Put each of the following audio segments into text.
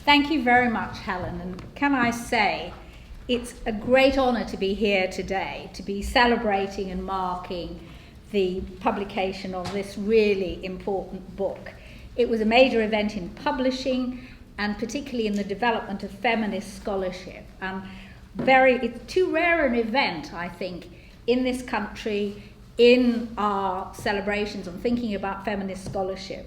Thank you very much, Helen. And can I say, it's a great honour to be here today, to be celebrating and marking the publication of this really important book. It was a major event in publishing and particularly in the development of feminist scholarship. And it's too rare an event, I think, in this country, in our celebrations on thinking about feminist scholarship.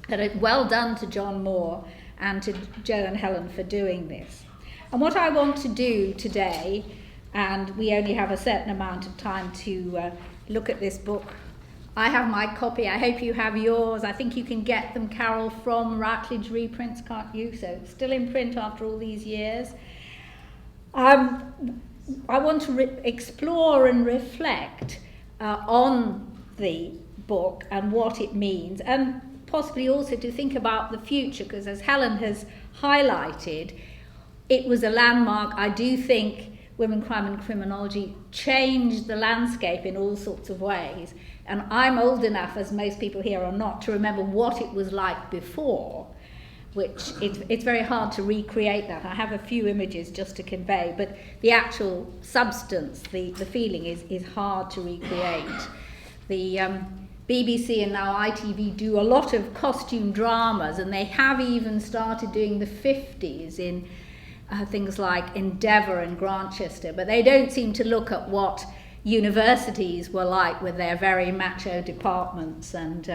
And well done to John Moore and to Jo and Helen for doing this. And what I want to do today, and we only have a certain amount of time to look at this book. I have my copy, I hope you have yours. I think you can get them, Carol, from Routledge reprints, can't you? So it's still in print after all these years. I want to explore and reflect on the book and what it means, and possibly also to think about the future, because as Helen has highlighted, it was a landmark. I do think Women, Crime and Criminology changed the landscape in all sorts of ways. And I'm old enough, as most people here are not, to remember what it was like before, which it's very hard to recreate that. I have a few images just to convey, but the actual substance, the feeling is hard to recreate. The BBC and now ITV do a lot of costume dramas, and they have even started doing the 50s in things like Endeavour and Grantchester, but they don't seem to look at what universities were like with their very macho departments and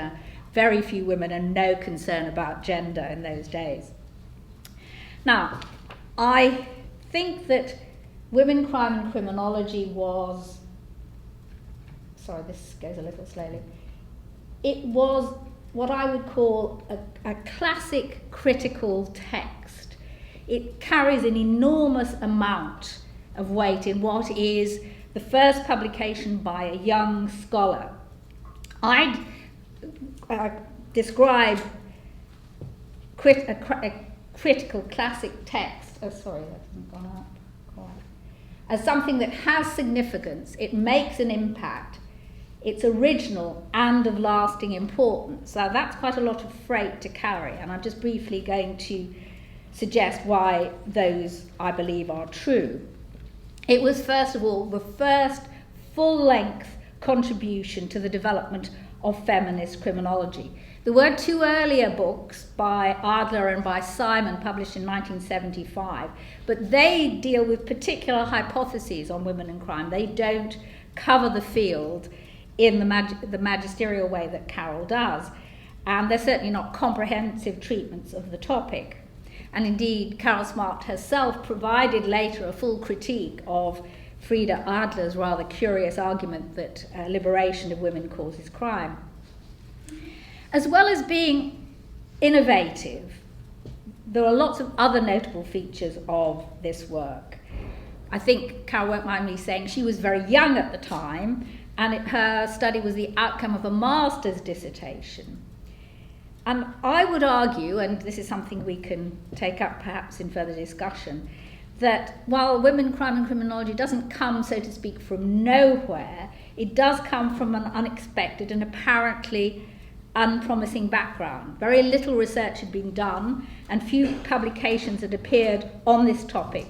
very few women and no concern about gender in those days. Now, I think that Women, Crime and Criminology was, sorry, this goes a little slowly, it was what I would call a classic critical text. It carries an enormous amount of weight in what is the first publication by a young scholar. I'd describe a critical classic text, oh sorry, that hasn't gone up quite, as something that has significance, it makes an impact, it's original and of lasting importance. So that's quite a lot of freight to carry, and I'm just briefly going to suggest why those, I believe, are true. It was, first of all, the first full-length contribution to the development of feminist criminology. There were two earlier books by Adler and by Simon, published in 1975, but they deal with particular hypotheses on women and crime. They don't cover the field in the magisterial way that Carol does, and they're certainly not comprehensive treatments of the topic. And indeed, Carol Smart herself provided later a full critique of Frida Adler's rather curious argument that liberation of women causes crime. As well as being innovative, there are lots of other notable features of this work. I think Carol won't mind me saying she was very young at the time, and her study was the outcome of a master's dissertation. And I would argue, and this is something we can take up perhaps in further discussion, that while Women, Crime and Criminology doesn't come, so to speak, from nowhere, it does come from an unexpected and apparently unpromising background. Very little research had been done, and few publications had appeared on this topic.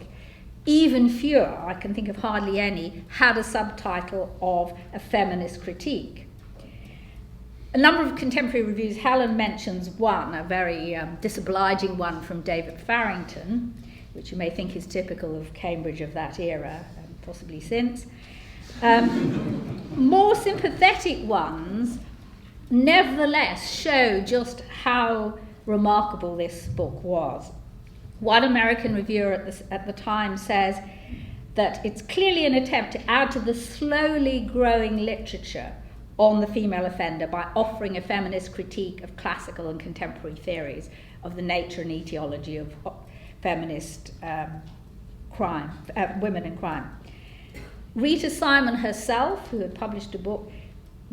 Even fewer, I can think of hardly any, had a subtitle of a feminist critique. A number of contemporary reviews, Helen mentions one, a very disobliging one from David Farrington, which you may think is typical of Cambridge of that era, and possibly since. More sympathetic ones nevertheless show just how remarkable this book was. One American reviewer at the time says that it's clearly an attempt to add to the slowly growing literature on the female offender by offering a feminist critique of classical and contemporary theories of the nature and etiology of feminist crime, women and crime. Rita Simon herself, who had published a book,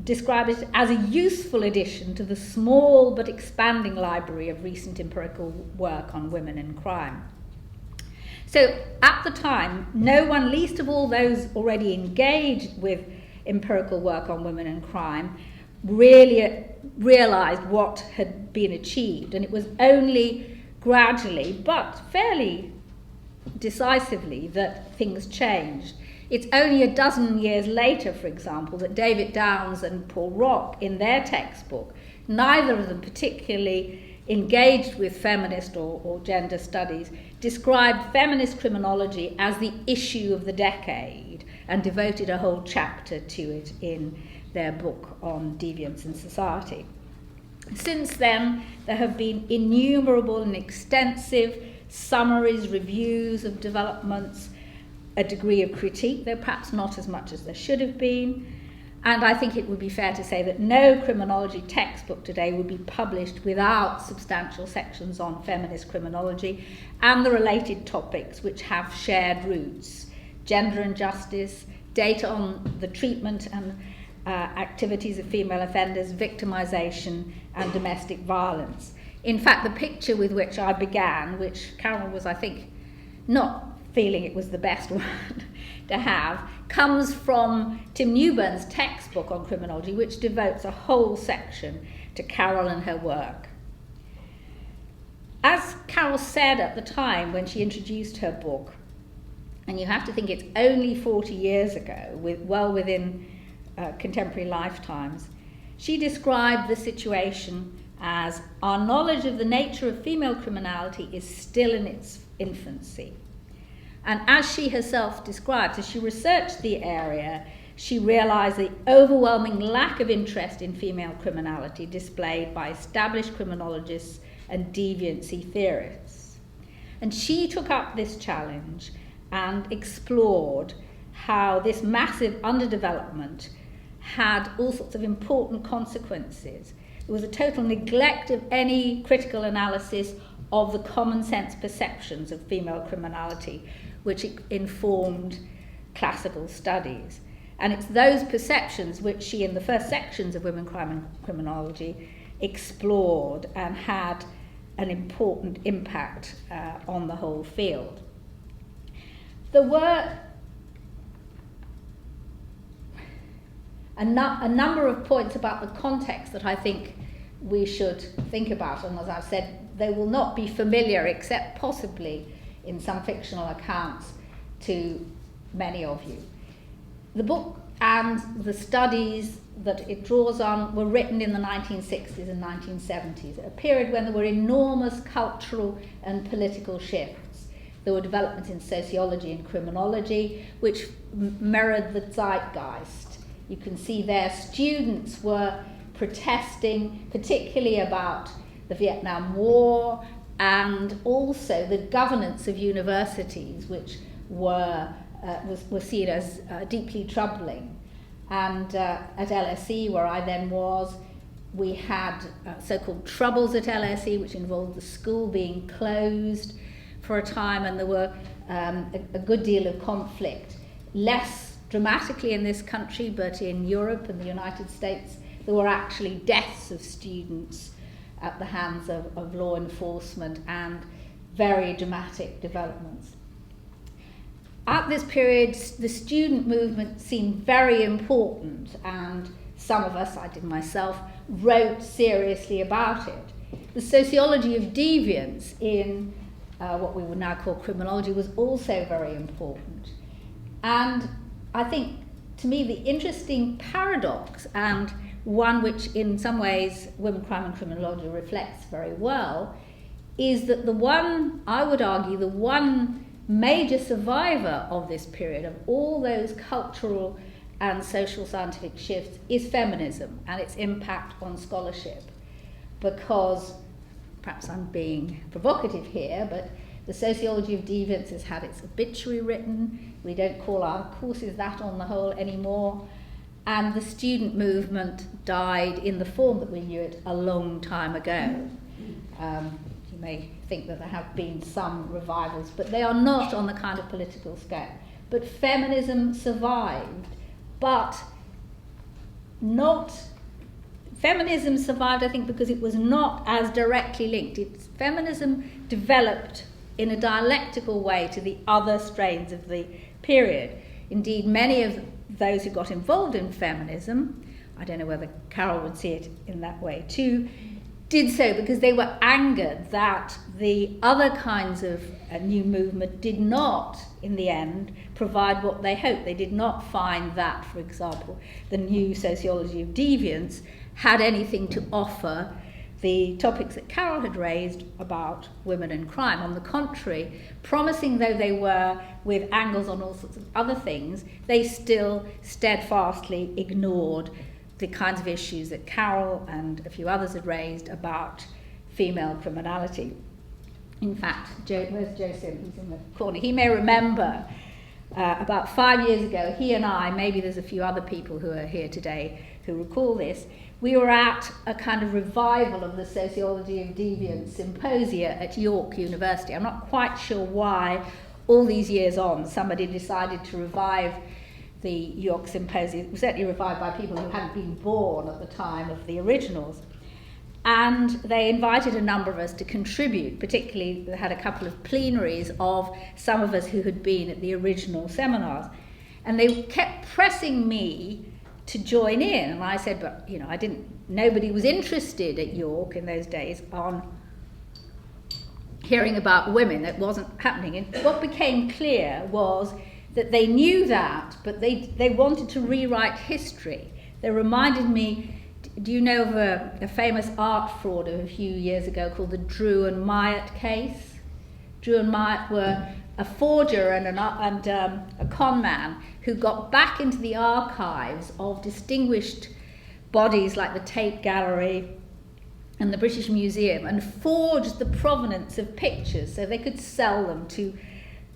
described it as a useful addition to the small but expanding library of recent empirical work on women and crime. So at the time, no one, least of all those already engaged with empirical work on women and crime, really realised what had been achieved, and it was only gradually, but fairly decisively, that things changed. It's only a dozen years later, for example, that David Downs and Paul Rock, in their textbook, neither of them particularly engaged with feminist or gender studies, described feminist criminology as the issue of the decade and devoted a whole chapter to it in their book on deviance in society. Since then, there have been innumerable and extensive summaries, reviews of developments, a degree of critique, though perhaps not as much as there should have been. And I think it would be fair to say that no criminology textbook today would be published without substantial sections on feminist criminology and the related topics which have shared roots: gender injustice, data on the treatment and activities of female offenders, victimisation and domestic violence. In fact, the picture with which I began, which Carol was, I think, not feeling it was the best one to have, comes from Tim Newburn's textbook on criminology, which devotes a whole section to Carol and her work. As Carol said at the time when she introduced her book, and you have to think it's only 40 years ago, well within contemporary lifetimes, she described the situation as our knowledge of the nature of female criminality is still in its infancy. And as she herself described, as she researched the area, she realised the overwhelming lack of interest in female criminality displayed by established criminologists and deviancy theorists. And she took up this challenge and explored how this massive underdevelopment had all sorts of important consequences. There was a total neglect of any critical analysis of the common sense perceptions of female criminality, which informed classical studies. And it's those perceptions which she, in the first sections of Women, Crime and Criminology, explored and had an important impact on the whole field. There were a number of points about the context that I think we should think about, and as I've said, they will not be familiar, except possibly in some fictional accounts, to many of you. The book and the studies that it draws on were written in the 1960s and 1970s, a period when there were enormous cultural and political shifts. There were developments in sociology and criminology which mirrored the zeitgeist. You can see there students were protesting particularly about the Vietnam War and also the governance of universities, which were seen as deeply troubling. And at LSE, where I then was, we had so-called troubles at LSE, which involved the school being closed for a time, and there were a good deal of conflict. Less dramatically in this country, but in Europe and the United States, there were actually deaths of students at the hands of law enforcement and very dramatic developments. At this period, the student movement seemed very important, and some of us, I did myself, wrote seriously about it. The sociology of deviance in what we would now call criminology was also very important. And I think, to me, the interesting paradox, and one which in some ways Women, Crime and Criminology reflects very well, is that the one, I would argue, the one major survivor of this period, of all those cultural and social scientific shifts, is feminism and its impact on scholarship. Because, perhaps I'm being provocative here, but the sociology of deviance has had its obituary written. We don't call our courses that on the whole anymore. And the student movement died in the form that we knew it a long time ago. You may think that there have been some revivals, but they are not on the kind of political scale. But feminism survived, but not... Feminism survived, I think, because it was not as directly linked. Feminism developed in a dialectical way to the other strains of the period. Indeed, many of those who got involved in feminism, I don't know whether Carol would see it in that way too, did so because they were angered that the other kinds of new movement did not, in the end, provide what they hoped. They did not find that, for example, the new sociology of deviance had anything to offer the topics that Carol had raised about women and crime. On the contrary, promising though they were with angles on all sorts of other things, they still steadfastly ignored the kinds of issues that Carol and a few others had raised about female criminality. In fact, where's Joe Sim? He's in the corner. He may remember about 5 years ago, he and I, maybe there's a few other people who are here today who recall this, we were at a kind of revival of the Sociology of Deviance symposia at York University. I'm not quite sure why, all these years on, somebody decided to revive the York Symposium. It was certainly revived by people who hadn't been born at the time of the originals. And they invited a number of us to contribute, particularly they had a couple of plenaries of some of us who had been at the original seminars. And they kept pressing me to join in. And I said, but, you know, nobody was interested at York in those days on hearing about women. That wasn't happening. And what became clear was that they knew that, but they wanted to rewrite history. They reminded me, do you know of a famous art fraud of a few years ago called the Drew and Myatt case? Drew and Myatt were a forger and a con man who got back into the archives of distinguished bodies like the Tate Gallery and the British Museum and forged the provenance of pictures so they could sell them to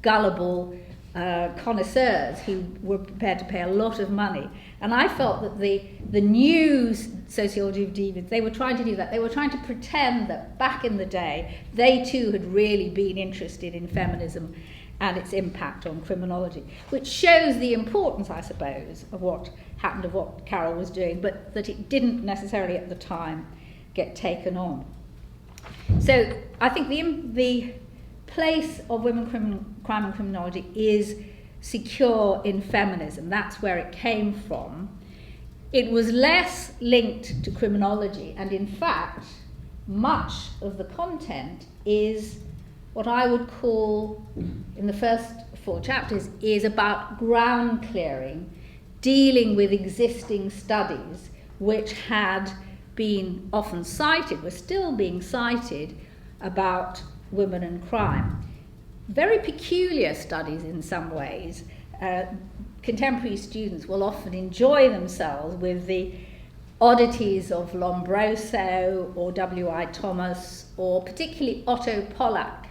gullible connoisseurs who were prepared to pay a lot of money. And I felt that the new sociology of deviance, they were trying to do that. They were trying to pretend that back in the day, they too had really been interested in feminism and its impact on criminology, which shows the importance, I suppose, of what happened, of what Carol was doing, but that it didn't necessarily at the time get taken on. So I think the place of women, crime and criminology is secure in feminism. That's where it came from. It was less linked to criminology, and in fact, much of the content is what I would call, in the first 4 chapters, is about ground clearing, dealing with existing studies which had been often cited, were still being cited, about women and crime. Very peculiar studies in some ways. Contemporary students will often enjoy themselves with the oddities of Lombroso or W.I. Thomas, or particularly Otto Pollack,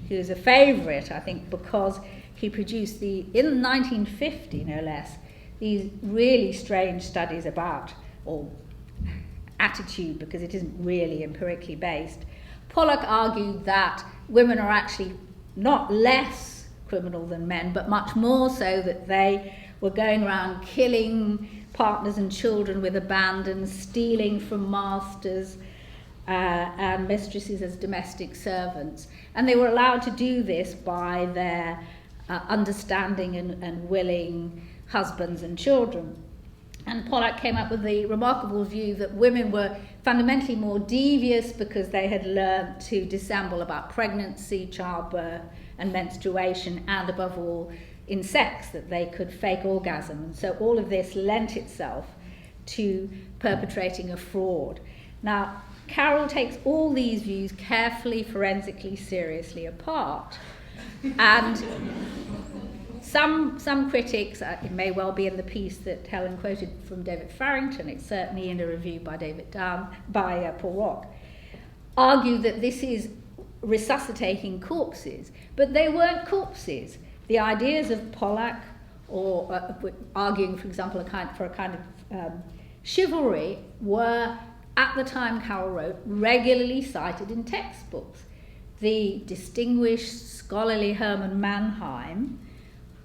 who's a favourite, I think, because he produced in 1950, no less, these really strange studies about, or attitude, because it isn't really empirically based. Pollack argued that women are actually not less criminal than men, but much more so, that they were going around killing partners and children with abandon, stealing from masters and mistresses as domestic servants. And they were allowed to do this by their understanding and willing husbands and children. And Pollack came up with the remarkable view that women were fundamentally more devious because they had learned to dissemble about pregnancy, childbirth, and menstruation, and above all, in sex, that they could fake orgasm. And so all of this lent itself to perpetrating a fraud. Now, Carol takes all these views carefully, forensically, seriously apart. And some critics, it may well be in the piece that Helen quoted from David Farrington, it's certainly in a review by Paul Rock, argue that this is resuscitating corpses, but they weren't corpses. The ideas of Pollack, or arguing, for example, for a kind of chivalry, were, at the time Carol wrote, regularly cited in textbooks. The distinguished scholarly Herman Mannheim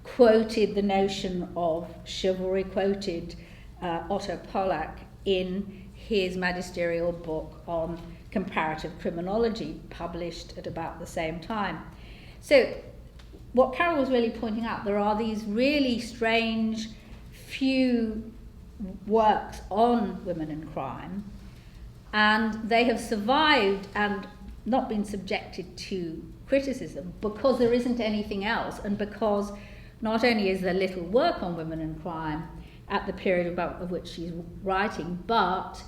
quoted the notion of chivalry, quoted Otto Pollack in his magisterial book on comparative criminology, published at about the same time. So what Carol was really pointing out, there are these really strange few works on women and crime, And they have survived and not been subjected to criticism because there isn't anything else, and because not only is there little work on women and crime at the period of which she's writing, but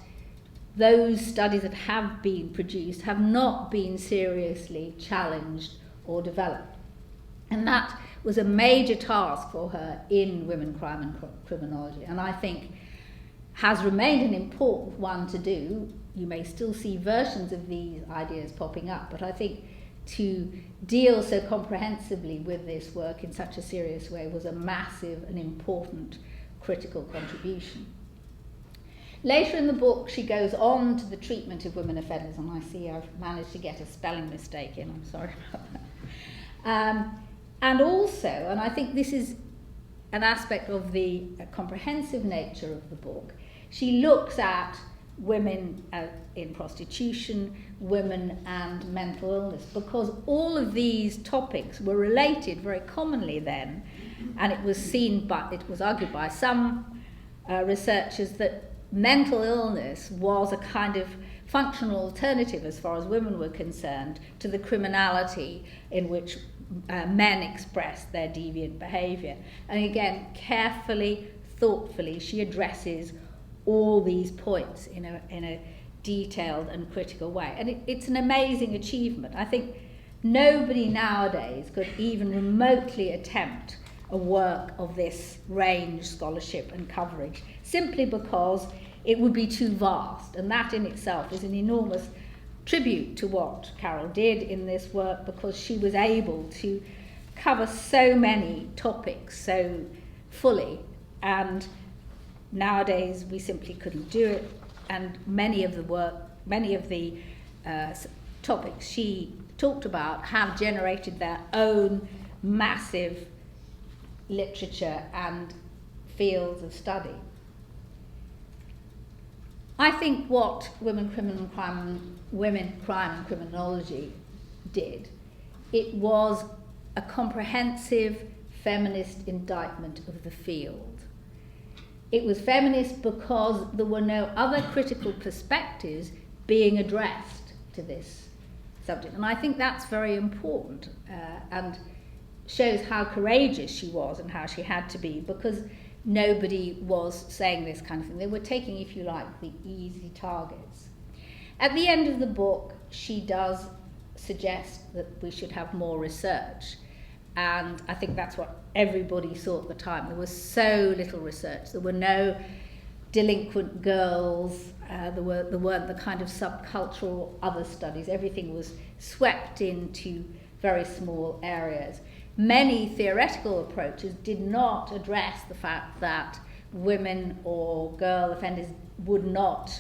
those studies that have been produced have not been seriously challenged or developed. And that was a major task for her in Women, Crime and Criminology, and I think has remained an important one to do. You may still see versions of these ideas popping up, but I think to deal so comprehensively with this work in such a serious way was a massive and important critical contribution. Later in the book, she goes on to the treatment of women offenders, and I see I've managed to get a spelling mistake in, I'm sorry about that. And also, and I think this is an aspect of the comprehensive nature of the book, she looks at women in prostitution, women and mental illness, because all of these topics were related very commonly then, and it was argued by some researchers that mental illness was a kind of functional alternative, as far as women were concerned, to the criminality in which men expressed their deviant behaviour. And again, carefully, thoughtfully, she addresses all these points in a detailed and critical way. And it's an amazing achievement. I think nobody nowadays could even remotely attempt a work of this range, scholarship and coverage, simply because it would be too vast. And that in itself is an enormous tribute to what Carol did in this work, because she was able to cover so many topics so fully, and nowadays we simply couldn't do it. And many of the topics she talked about have generated their own massive literature and fields of study. I think what Women, Crime and Criminology did, it was a comprehensive feminist indictment of the field. It was feminist because there were no other critical perspectives being addressed to this subject. And I think that's very important and shows how courageous she was and how she had to be, because nobody was saying this kind of thing. They were taking, if you like, the easy targets. At the end of the book, she does suggest that we should have more research. And I think that's what everybody saw at the time. There was so little research. There were no delinquent girls. There weren't the kind of subcultural other studies. Everything was swept into very small areas. Many theoretical approaches did not address the fact that women or girl offenders would not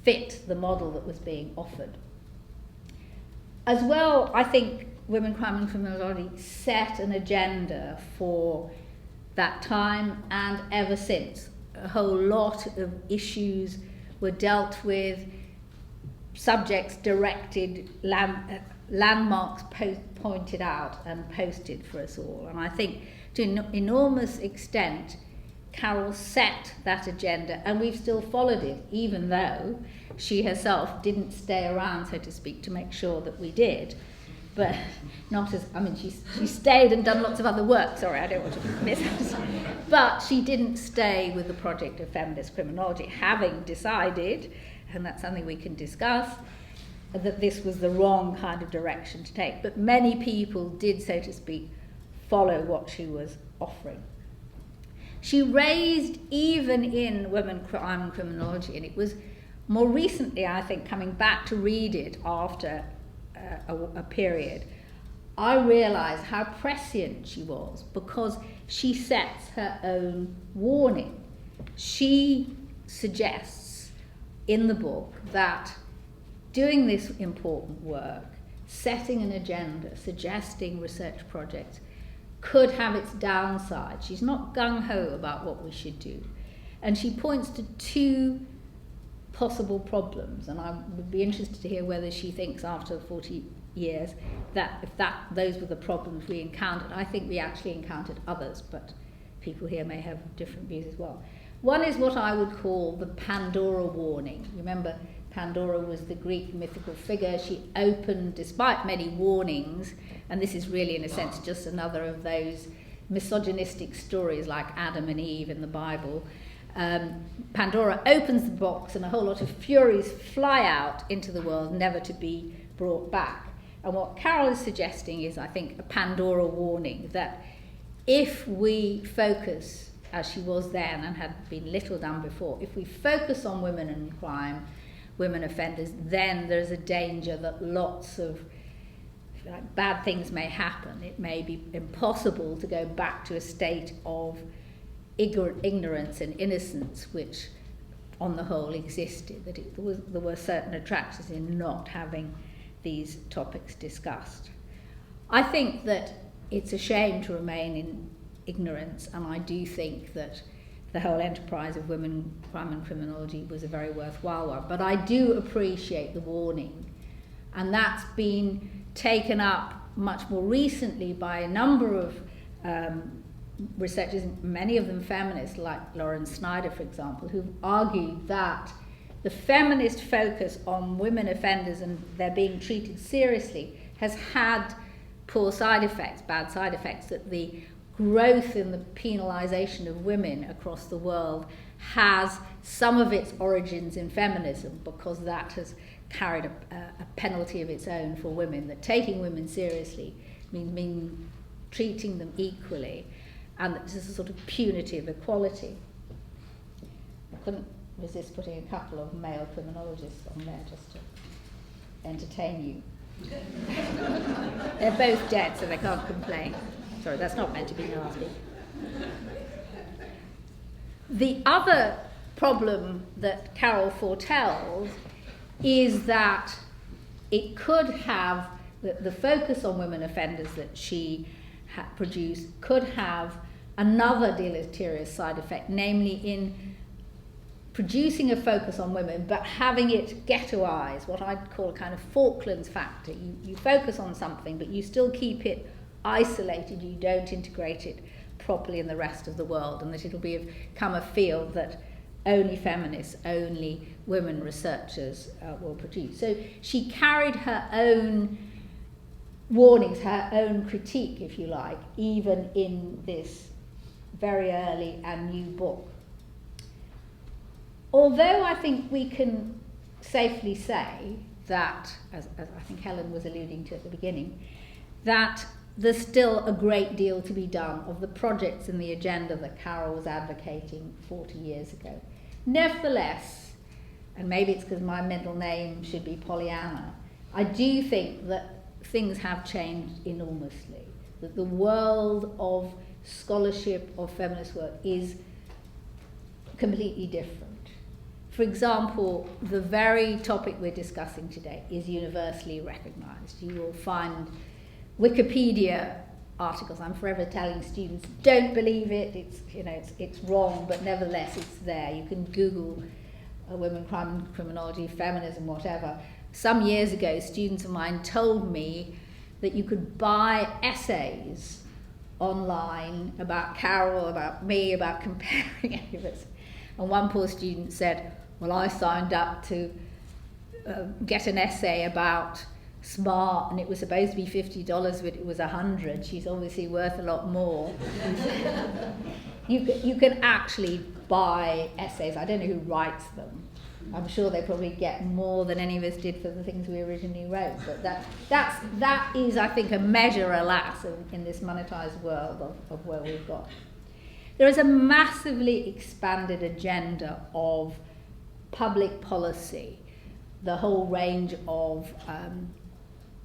fit the model that was being offered. As well, I think Women, Crime and Criminology set an agenda for that time and ever since. A whole lot of issues were dealt with, subjects directed, landmarks pointed out and posted for us all. And I think to an enormous extent, Carol set that agenda, and we've still followed it, even though she herself didn't stay around, so to speak, to make sure that we did. But not as, I mean, she stayed and done lots of other work. Sorry, I don't want to miss it. But she didn't stay with the project of feminist criminology, having decided, and that's something we can discuss, that this was the wrong kind of direction to take. But many people did, so to speak, follow what she was offering. She raised, even in Women, Crime and Criminology, and it was more recently, I think, coming back to read it after a period, I realised how prescient she was, because she sets her own warning. She suggests in the book that doing this important work, setting an agenda, suggesting research projects, could have its downside. She's not gung-ho about what we should do. And she points to two possible problems, and I would be interested to hear whether she thinks after 40 years that if those were the problems we encountered. I think we actually encountered others, but people here may have different views as well. One is what I would call the Pandora warning. You remember Pandora was the Greek mythical figure. She opened, despite many warnings, and this is really in a sense just another of those misogynistic stories like Adam and Eve in the Bible. Pandora opens the box and a whole lot of furies fly out into the world, never to be brought back. And what Carol is suggesting is, I think, a Pandora warning that if we focus, as she was then and had been little done before, if we focus on women and crime, women offenders, then there's a danger that lots of bad things may happen. It may be impossible to go back to a state of ignorance and innocence which on the whole existed, that there were certain attractions in not having these topics discussed. I think that it's a shame to remain in ignorance, and I do think that the whole enterprise of women, crime and criminology was a very worthwhile one, but I do appreciate the warning, and that's been taken up much more recently by a number of researchers, many of them feminists, like Lauren Snyder, for example, who've argued that the feminist focus on women offenders and they're being treated seriously has had poor side effects, bad side effects, that the growth in the penalisation of women across the world has some of its origins in feminism, because that has carried a penalty of its own for women, that taking women seriously means treating them equally, and that there's a sort of punitive equality. I couldn't resist putting a couple of male criminologists on there just to entertain you. They're both dead, so they can't complain. Sorry, that's not meant to be nasty. The other problem that Carol foretells is that it could have, the focus on women offenders that she produced could have another deleterious side effect, namely in producing a focus on women but having it ghettoise, what I'd call a kind of Falklands factor. You focus on something but you still keep it isolated, you don't integrate it properly in the rest of the world, and that it'll become a field that only feminists, only women researchers will produce. So she carried her own warnings, her own critique, if you like, even in this very early and new book. Although I think we can safely say that, as I think Helen was alluding to at the beginning, that there's still a great deal to be done of the projects and the agenda that Carol was advocating 40 years ago. Nevertheless, and maybe it's because my middle name should be Pollyanna, I do think that things have changed enormously, that the world of scholarship, of feminist work, is completely different. For example, the very topic we're discussing today is universally recognised. You will find Wikipedia articles. I'm forever telling students, don't believe it, it's wrong, but nevertheless it's there. You can Google women, crime and criminology, feminism, whatever. Some years ago, students of mine told me that you could buy essays online about Carol, about me, about comparing any of us. And one poor student said, well, I signed up to get an essay about Smart, and it was supposed to be $50, but it was $100. She's obviously worth a lot more. You can actually buy essays. I don't know who writes them. I'm sure they probably get more than any of us did for the things we originally wrote. But that is, I think, a measure, alas, in this monetized world of where we've got. There is a massively expanded agenda of public policy, the whole range of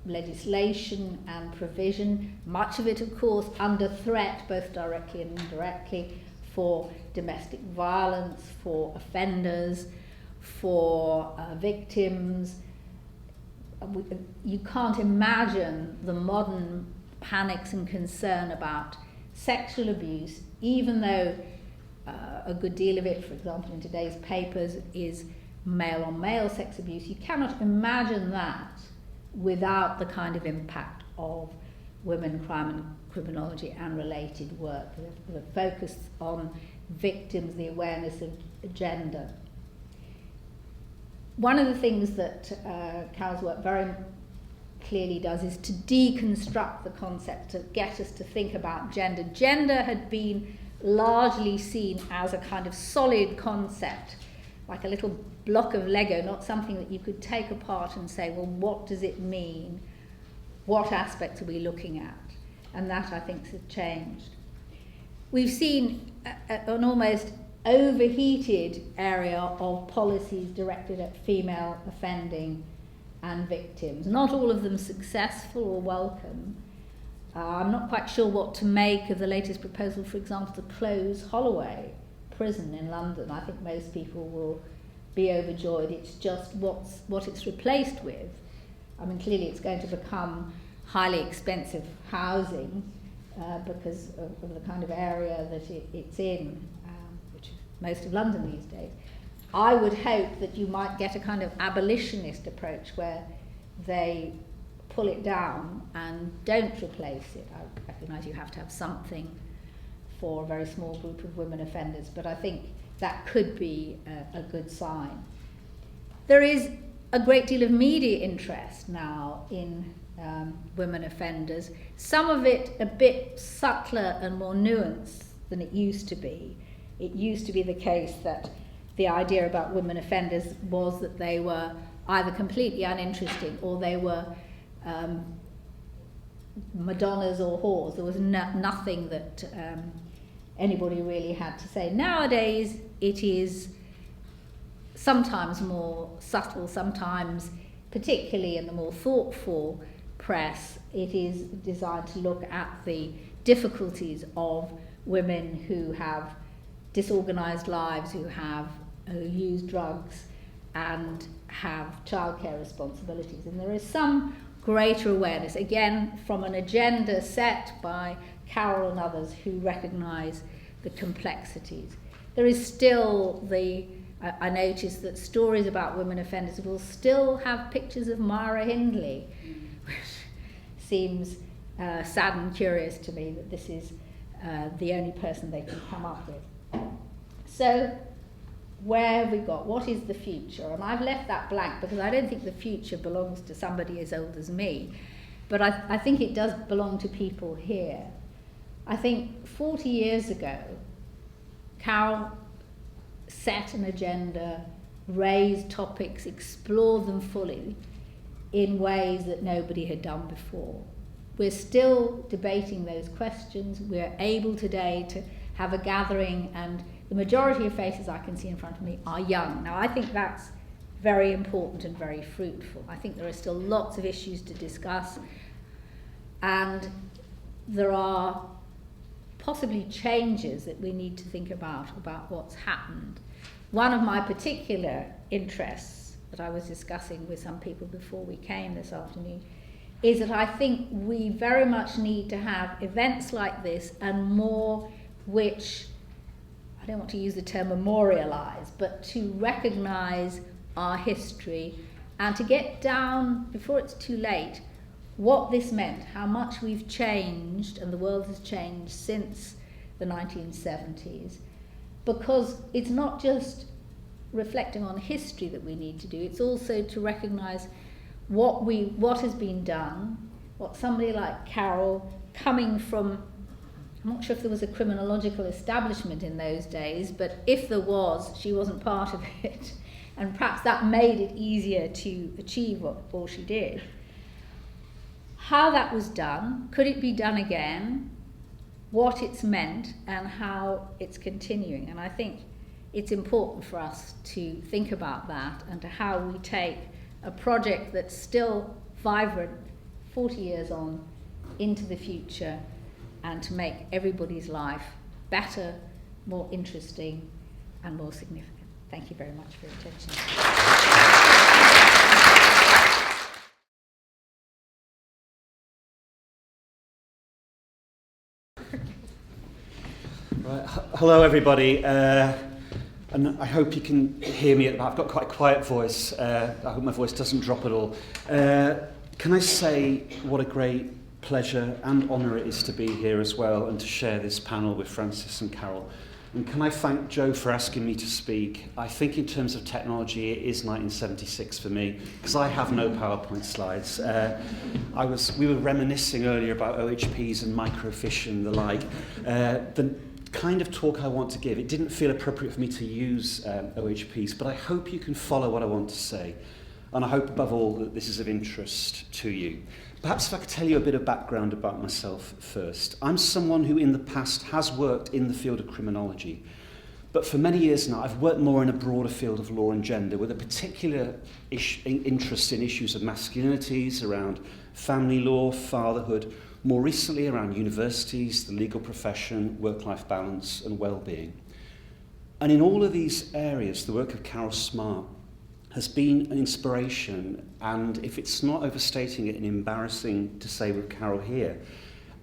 legislation and provision, much of it, of course, under threat, both directly and indirectly, for domestic violence, for offenders, for victims. You can't imagine the modern panics and concern about sexual abuse, even though a good deal of it, for example, in today's papers, is male-on-male sex abuse. You cannot imagine that without the kind of impact of women, crime and criminology and related work. The focus on victims, the awareness of gender. One of the things that Carol's work very clearly does is to deconstruct the concept, to get us to think about gender. Gender had been largely seen as a kind of solid concept, like a little block of Lego, not something that you could take apart and say, well, what does it mean? What aspects are we looking at? And that, I think, has changed. We've seen an almost overheated area of policies directed at female offending and victims. Not all of them successful or welcome. I'm not quite sure what to make of the latest proposal, for example, to close Holloway Prison in London. I think most people will be overjoyed. It's just what it's replaced with. I mean, clearly it's going to become highly expensive housing because of the kind of area that it's in, which is most of London these days. I would hope that you might get a kind of abolitionist approach where they pull it down and don't replace it. I recognise you have to have something for a very small group of women offenders, but I think that could be a good sign. There is a great deal of media interest now in women offenders, some of it a bit subtler and more nuanced than it used to be. It used to be the case that the idea about women offenders was that they were either completely uninteresting or they were Madonnas or whores. There was nothing that anybody really had to say. Nowadays, it is sometimes more subtle, sometimes, particularly in the more thoughtful press, it is designed to look at the difficulties of women who have disorganised lives, who use drugs and have childcare responsibilities. And there is some greater awareness, again, from an agenda set by Carol and others who recognise the complexities. There is still I noticed that stories about women offenders will still have pictures of Myra Hindley, which seems sad and curious to me that this is the only person they can come up with. So, where have we got? What is the future? And I've left that blank because I don't think the future belongs to somebody as old as me, but I think it does belong to people here. I think 40 years ago, Carol set an agenda, raised topics, explored them fully in ways that nobody had done before. We're still debating those questions. We're able today to have a gathering, and the majority of faces I can see in front of me are young. Now, I think that's very important and very fruitful. I think there are still lots of issues to discuss, and there are possibly changes that we need to think about what's happened. One of my particular interests that I was discussing with some people before we came this afternoon is that I think we very much need to have events like this and more which, I don't want to use the term memorialise, but to recognise our history and to get down, before it's too late, what this meant, how much we've changed, and the world has changed since the 1970s, because it's not just reflecting on history that we need to do, it's also to recognise what has been done, what somebody like Carol, coming from, I'm not sure if there was a criminological establishment in those days, but if there was, she wasn't part of it, and perhaps that made it easier to achieve what all she did. How that was done, could it be done again, what it's meant, and how it's continuing. And I think it's important for us to think about that and to how we take a project that's still vibrant 40 years on into the future and to make everybody's life better, more interesting, and more significant. Thank you very much for your attention. Right. Hello, everybody, and I hope you can hear me. I've got quite a quiet voice. I hope my voice doesn't drop at all. Can I say what a great pleasure and honour it is to be here as well and to share this panel with Francis and Carol. And can I thank Joe for asking me to speak? I think in terms of technology, it is 1976 for me, because I have no PowerPoint slides. We were reminiscing earlier about OHPs and microfiche and the like. The kind of talk I want to give, it didn't feel appropriate for me to use OHPs, but I hope you can follow what I want to say. And I hope above all that this is of interest to you. Perhaps if I could tell you a bit of background about myself first. I'm someone who in the past has worked in the field of criminology, but for many years now I've worked more in a broader field of law and gender with a particular interest in issues of masculinities, around family law, fatherhood, more recently around universities, the legal profession, work-life balance and well-being. And in all of these areas, the work of Carol Smart has been an inspiration, and if it's not overstating it and embarrassing to say with Carol here,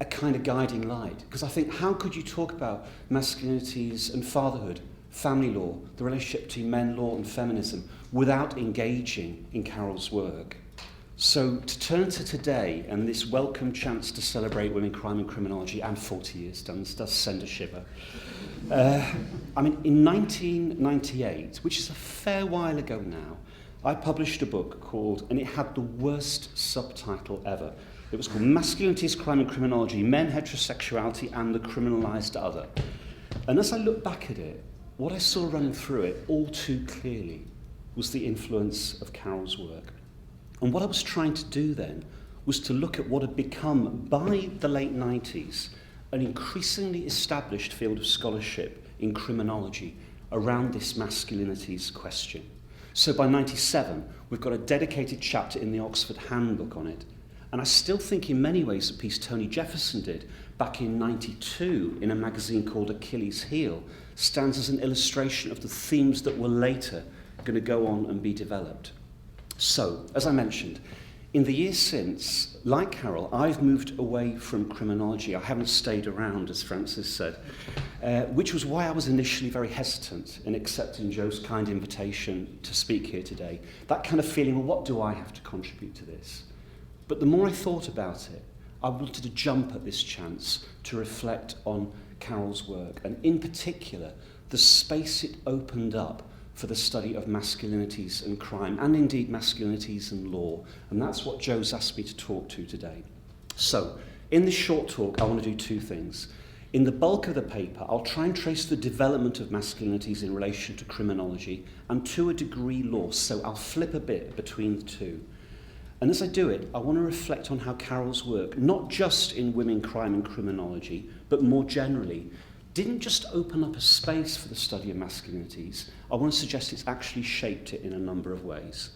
a kind of guiding light. Because I think, how could you talk about masculinities and fatherhood, family law, the relationship between men, law and feminism, without engaging in Carol's work? So to turn to today and this welcome chance to celebrate women, crime and criminology, and 40 years does send a shiver. In 1998, which is a fair while ago now, I published a book called, and it had the worst subtitle ever. It was called Masculinities, Crime and Criminology, Men, Heterosexuality and the Criminalised Other. And as I look back at it, what I saw running through it all too clearly was the influence of Carol's work. And what I was trying to do then was to look at what had become, by the late 90s, an increasingly established field of scholarship in criminology around this masculinities question. So by 97, we've got a dedicated chapter in the Oxford Handbook on it. And I still think in many ways the piece Tony Jefferson did back in 92 in a magazine called Achilles' Heel stands as an illustration of the themes that were later going to go on and be developed. So, as I mentioned, in the years since, like Carol, I've moved away from criminology. I haven't stayed around, as Francis said, which was why I was initially very hesitant in accepting Joe's kind invitation to speak here today. That kind of feeling, well, what do I have to contribute to this? But the more I thought about it, I wanted to jump at this chance to reflect on Carol's work, and in particular, the space it opened up for the study of masculinities and crime, and indeed masculinities and law. And that's what Joe's asked me to talk to today. So, in this short talk, I want to do two things. In the bulk of the paper, I'll try and trace the development of masculinities in relation to criminology, and to a degree law, so I'll flip a bit between the two. And as I do it, I want to reflect on how Carol's work, not just in women, crime and criminology, but more generally, didn't just open up a space for the study of masculinities. I want to suggest it's actually shaped it in a number of ways.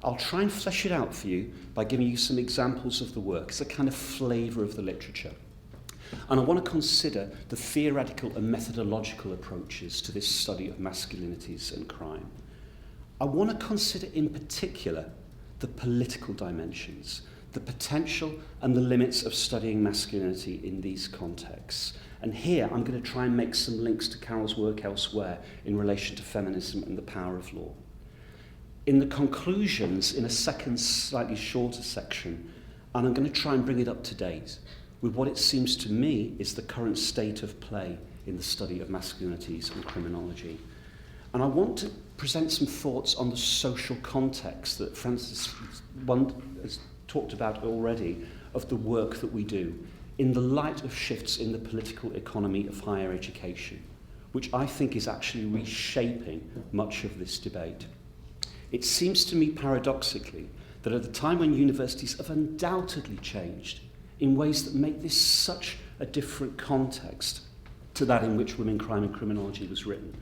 I'll try and flesh it out for you by giving you some examples of the work. It's a kind of flavour of the literature. And I want to consider the theoretical and methodological approaches to this study of masculinities and crime. I want to consider in particular the political dimensions, the potential and the limits of studying masculinity in these contexts. And here I'm going to try and make some links to Carol's work elsewhere in relation to feminism and the power of law. In the conclusions, in a second, slightly shorter section, and I'm going to try and bring it up to date with what it seems to me is the current state of play in the study of masculinities and criminology. And I want to present some thoughts on the social context that Francis has talked about already of the work that we do in the light of shifts in the political economy of higher education, which I think is actually reshaping much of this debate. It seems to me paradoxically that at a time when universities have undoubtedly changed in ways that make this such a different context to that in which women, crime and criminology was written,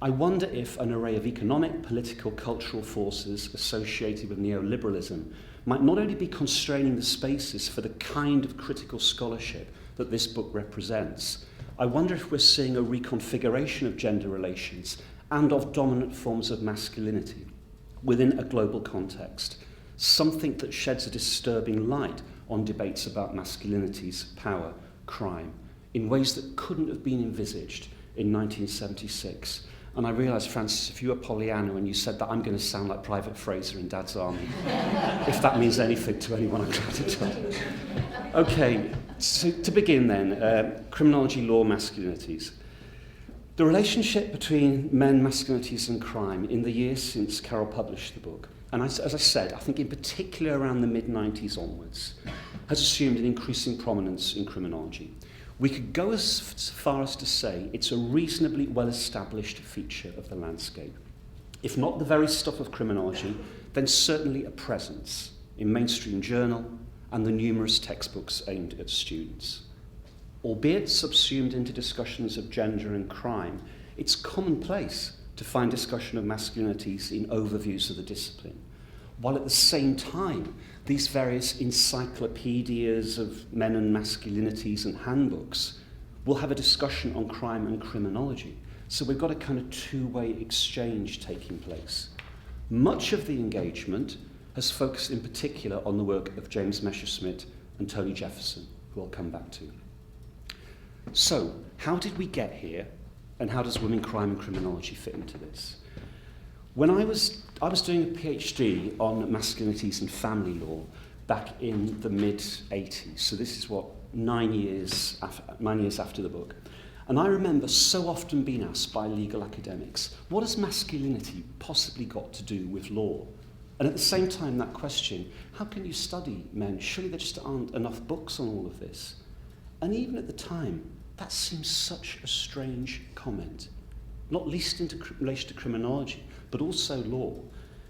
I wonder if an array of economic, political, cultural forces associated with neoliberalism might not only be constraining the spaces for the kind of critical scholarship that this book represents, I wonder if we're seeing a reconfiguration of gender relations and of dominant forms of masculinity within a global context, something that sheds a disturbing light on debates about masculinities, power, crime, in ways that couldn't have been envisaged in 1976. And I realised, Francis, if you were Pollyanna and you said that, I'm going to sound like Private Fraser in Dad's Army, if that means anything to anyone I'm trying to tell. Okay, so to begin then, criminology, law, masculinities. The relationship between men, masculinities and crime in the years since Carol published the book, and as I said, I think in particular around the mid-90s onwards, has assumed an increasing prominence in criminology. We could go as far as to say it's a reasonably well-established feature of the landscape. If not the very stuff of criminology, then certainly a presence in mainstream journal and the numerous textbooks aimed at students. Albeit subsumed into discussions of gender and crime, it's commonplace to find discussion of masculinities in overviews of the discipline, while at the same time, these various encyclopedias of men and masculinities and handbooks will have a discussion on crime and criminology. So we've got a kind of two-way exchange taking place. Much of the engagement has focused in particular on the work of James Messerschmitt and Tony Jefferson, who I'll come back to. So, how did we get here, and how does women, crime and criminology fit into this? When I was doing a PhD on masculinities and family law back in the mid-80s, so this is 9 years after the book, and I remember so often being asked by legal academics, what has masculinity possibly got to do with law? And at the same time, that question, how can you study men? Surely there just aren't enough books on all of this. And even at the time, that seems such a strange comment, not least in relation to criminology, but also law.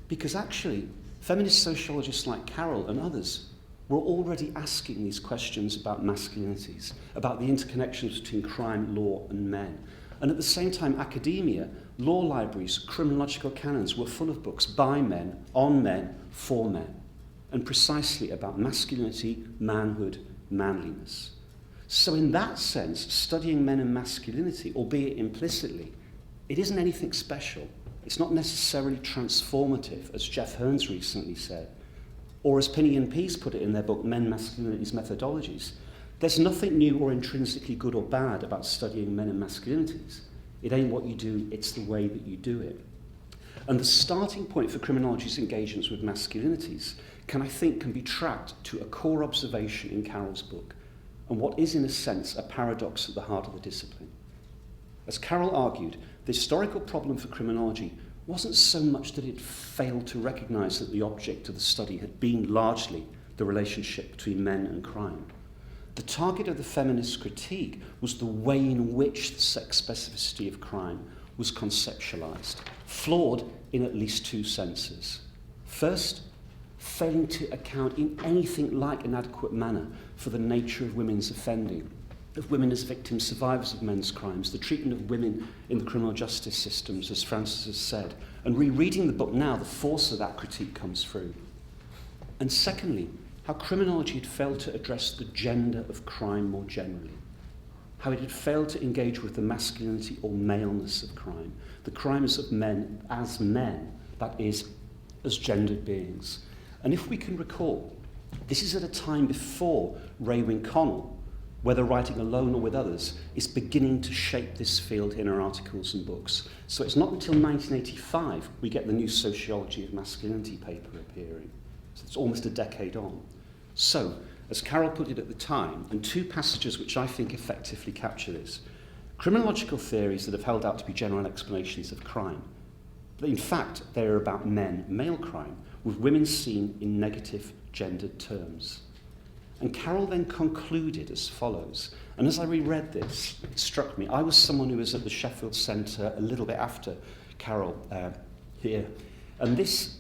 Because actually, feminist sociologists like Carol and others were already asking these questions about masculinities, about the interconnections between crime, law, and men. And at the same time, academia, law libraries, criminological canons were full of books by men, on men, for men, and precisely about masculinity, manhood, manliness. So in that sense, studying men and masculinity, albeit implicitly, it isn't anything special. It's not necessarily transformative, as Jeff Hearns recently said, or as Pinney and Pease put it in their book, Men, Masculinities, Methodologies. There's nothing new or intrinsically good or bad about studying men and masculinities. It ain't what you do, it's the way that you do it. And the starting point for criminology's engagements with masculinities can be tracked to a core observation in Carol's book, and what is in a sense a paradox at the heart of the discipline. As Carol argued, the historical problem for criminology wasn't so much that it failed to recognise that the object of the study had been largely the relationship between men and crime. The target of the feminist critique was the way in which the sex specificity of crime was conceptualised, flawed in at least two senses. First, failing to account in anything like an adequate manner for the nature of women's offending, of women as victims, survivors of men's crimes, the treatment of women in the criminal justice systems, as Frances has said. And rereading the book now, the force of that critique comes through. And secondly, how criminology had failed to address the gender of crime more generally, how it had failed to engage with the masculinity or maleness of crime, the crimes of men, that is, as gendered beings. And if we can recall, this is at a time before Ray Winconnell, whether writing alone or with others, is beginning to shape this field in her articles and books. So it's not until 1985 we get the new Sociology of Masculinity paper appearing. So it's almost a decade on. So, as Carol put it at the time, and two passages which I think effectively capture this, criminological theories that have held out to be general explanations of crime, but in fact they are about men, male crime, with women seen in negative gendered terms. And Carol then concluded as follows, and as I reread this, it struck me. I was someone who was at the Sheffield Centre a little bit after Carol here, and this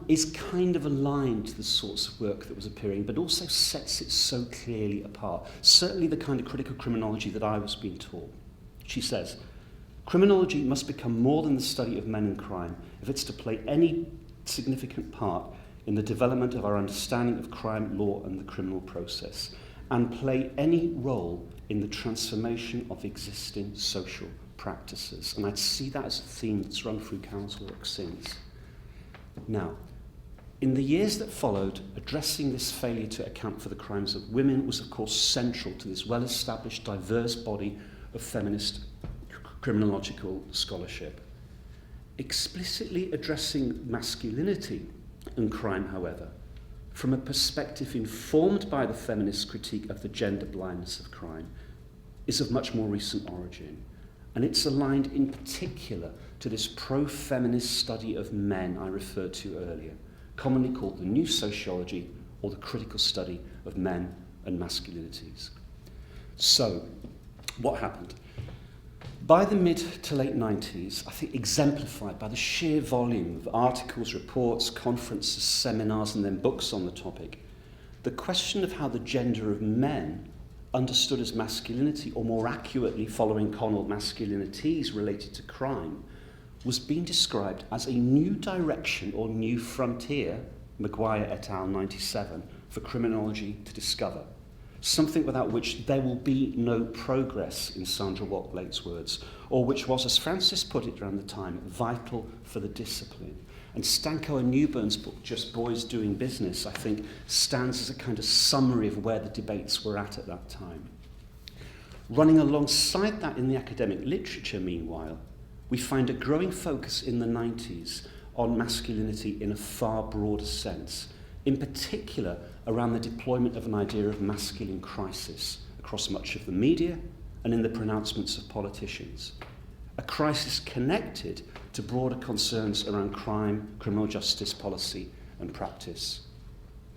is kind of aligned to the sorts of work that was appearing, but also sets it so clearly apart. Certainly the kind of critical criminology that I was being taught. She says, criminology must become more than the study of men and crime if it's to play any significant part in the development of our understanding of crime, law, and the criminal process, and play any role in the transformation of existing social practices. And I'd see that as a theme that's run through Carol's work since. Now, in the years that followed, addressing this failure to account for the crimes of women was, of course, central to this well-established, diverse body of feminist criminological scholarship. Explicitly addressing masculinity and crime, however, from a perspective informed by the feminist critique of the gender blindness of crime, is of much more recent origin. and it's aligned in particular to this pro-feminist study of men I referred to earlier, commonly called the New Sociology or the critical study of men and masculinities. So, what happened? By the mid to late 90s, I think exemplified by the sheer volume of articles, reports, conferences, seminars, and then books on the topic, the question of how the gender of men, understood as masculinity, or more accurately following Connell, masculinities related to crime, was being described as a new direction or new frontier, Maguire et al. 97, for criminology to discover. Something without which there will be no progress, in Sandra Watt-Blake's words, or which was, as Francis put it around the time, vital for the discipline. And Stanko and Newburn's book, Just Boys Doing Business, I think, stands as a kind of summary of where the debates were at that time. Running alongside that in the academic literature, meanwhile, we find a growing focus in the 90s on masculinity in a far broader sense, in particular around the deployment of an idea of masculine crisis across much of the media and in the pronouncements of politicians. A crisis connected to broader concerns around crime, criminal justice policy and practice.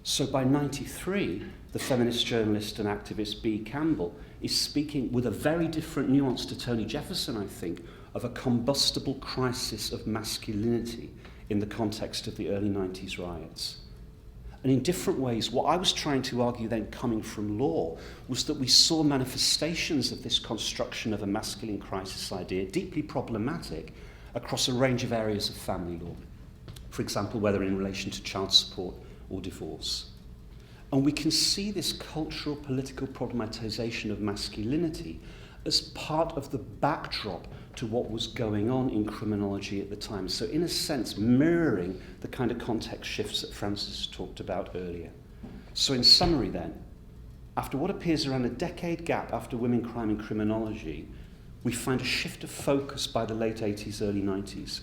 So by 93, the feminist journalist and activist B. Campbell is speaking with a very different nuance to Tony Jefferson, I think, of a combustible crisis of masculinity in the context of the early 90s riots. And in different ways, what I was trying to argue then, coming from law, was that we saw manifestations of this construction of a masculine crisis idea, deeply problematic, across a range of areas of family law. For example, whether in relation to child support or divorce. And we can see this cultural, political problematization of masculinity as part of the backdrop to what was going on in criminology at the time. So in a sense, mirroring the kind of context shifts that Francis talked about earlier. So in summary then, after what appears around a decade gap after women crime and criminology, we find a shift of focus by the late 80s, early 90s,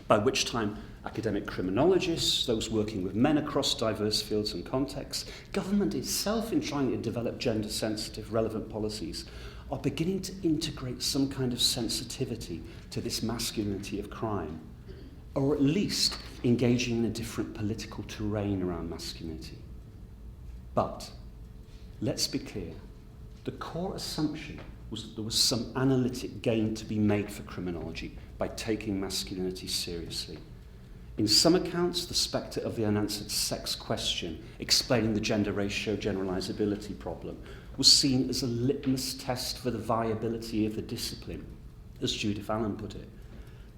by which time academic criminologists, those working with men across diverse fields and contexts, government itself in trying to develop gender-sensitive, relevant policies, are beginning to integrate some kind of sensitivity to this masculinity of crime, or at least engaging in a different political terrain around masculinity. But, let's be clear, the core assumption was that there was some analytic gain to be made for criminology by taking masculinity seriously. In some accounts, the spectre of the unanswered sex question, explaining the gender ratio generalizability problem, was seen as a litmus test for the viability of the discipline, as Judith Allen put it.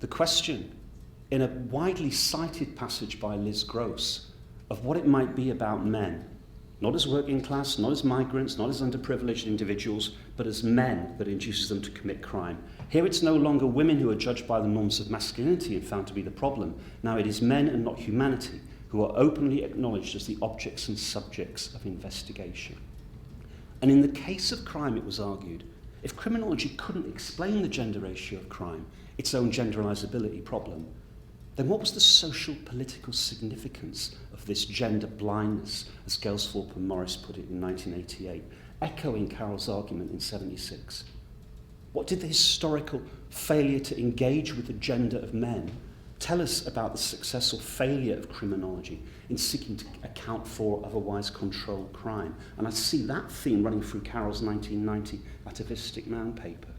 The question, in a widely cited passage by Liz Gross, of what it might be about men, not as working class, not as migrants, not as underprivileged individuals, but as men, that induces them to commit crime. Here it's no longer women who are judged by the norms of masculinity and found to be the problem. Now it is men and not humanity who are openly acknowledged as the objects and subjects of investigation. And in the case of crime, it was argued, if criminology couldn't explain the gender ratio of crime, its own generalizability problem, then what was the social political significance of this gender blindness, as Gelsthorpe and Morris put it in 1988, echoing Carroll's argument in 76? What did the historical failure to engage with the gender of men tell us about the success or failure of criminology in seeking to account for otherwise controlled crime? And I see that theme running through Carroll's 1990 Atavistic Man paper.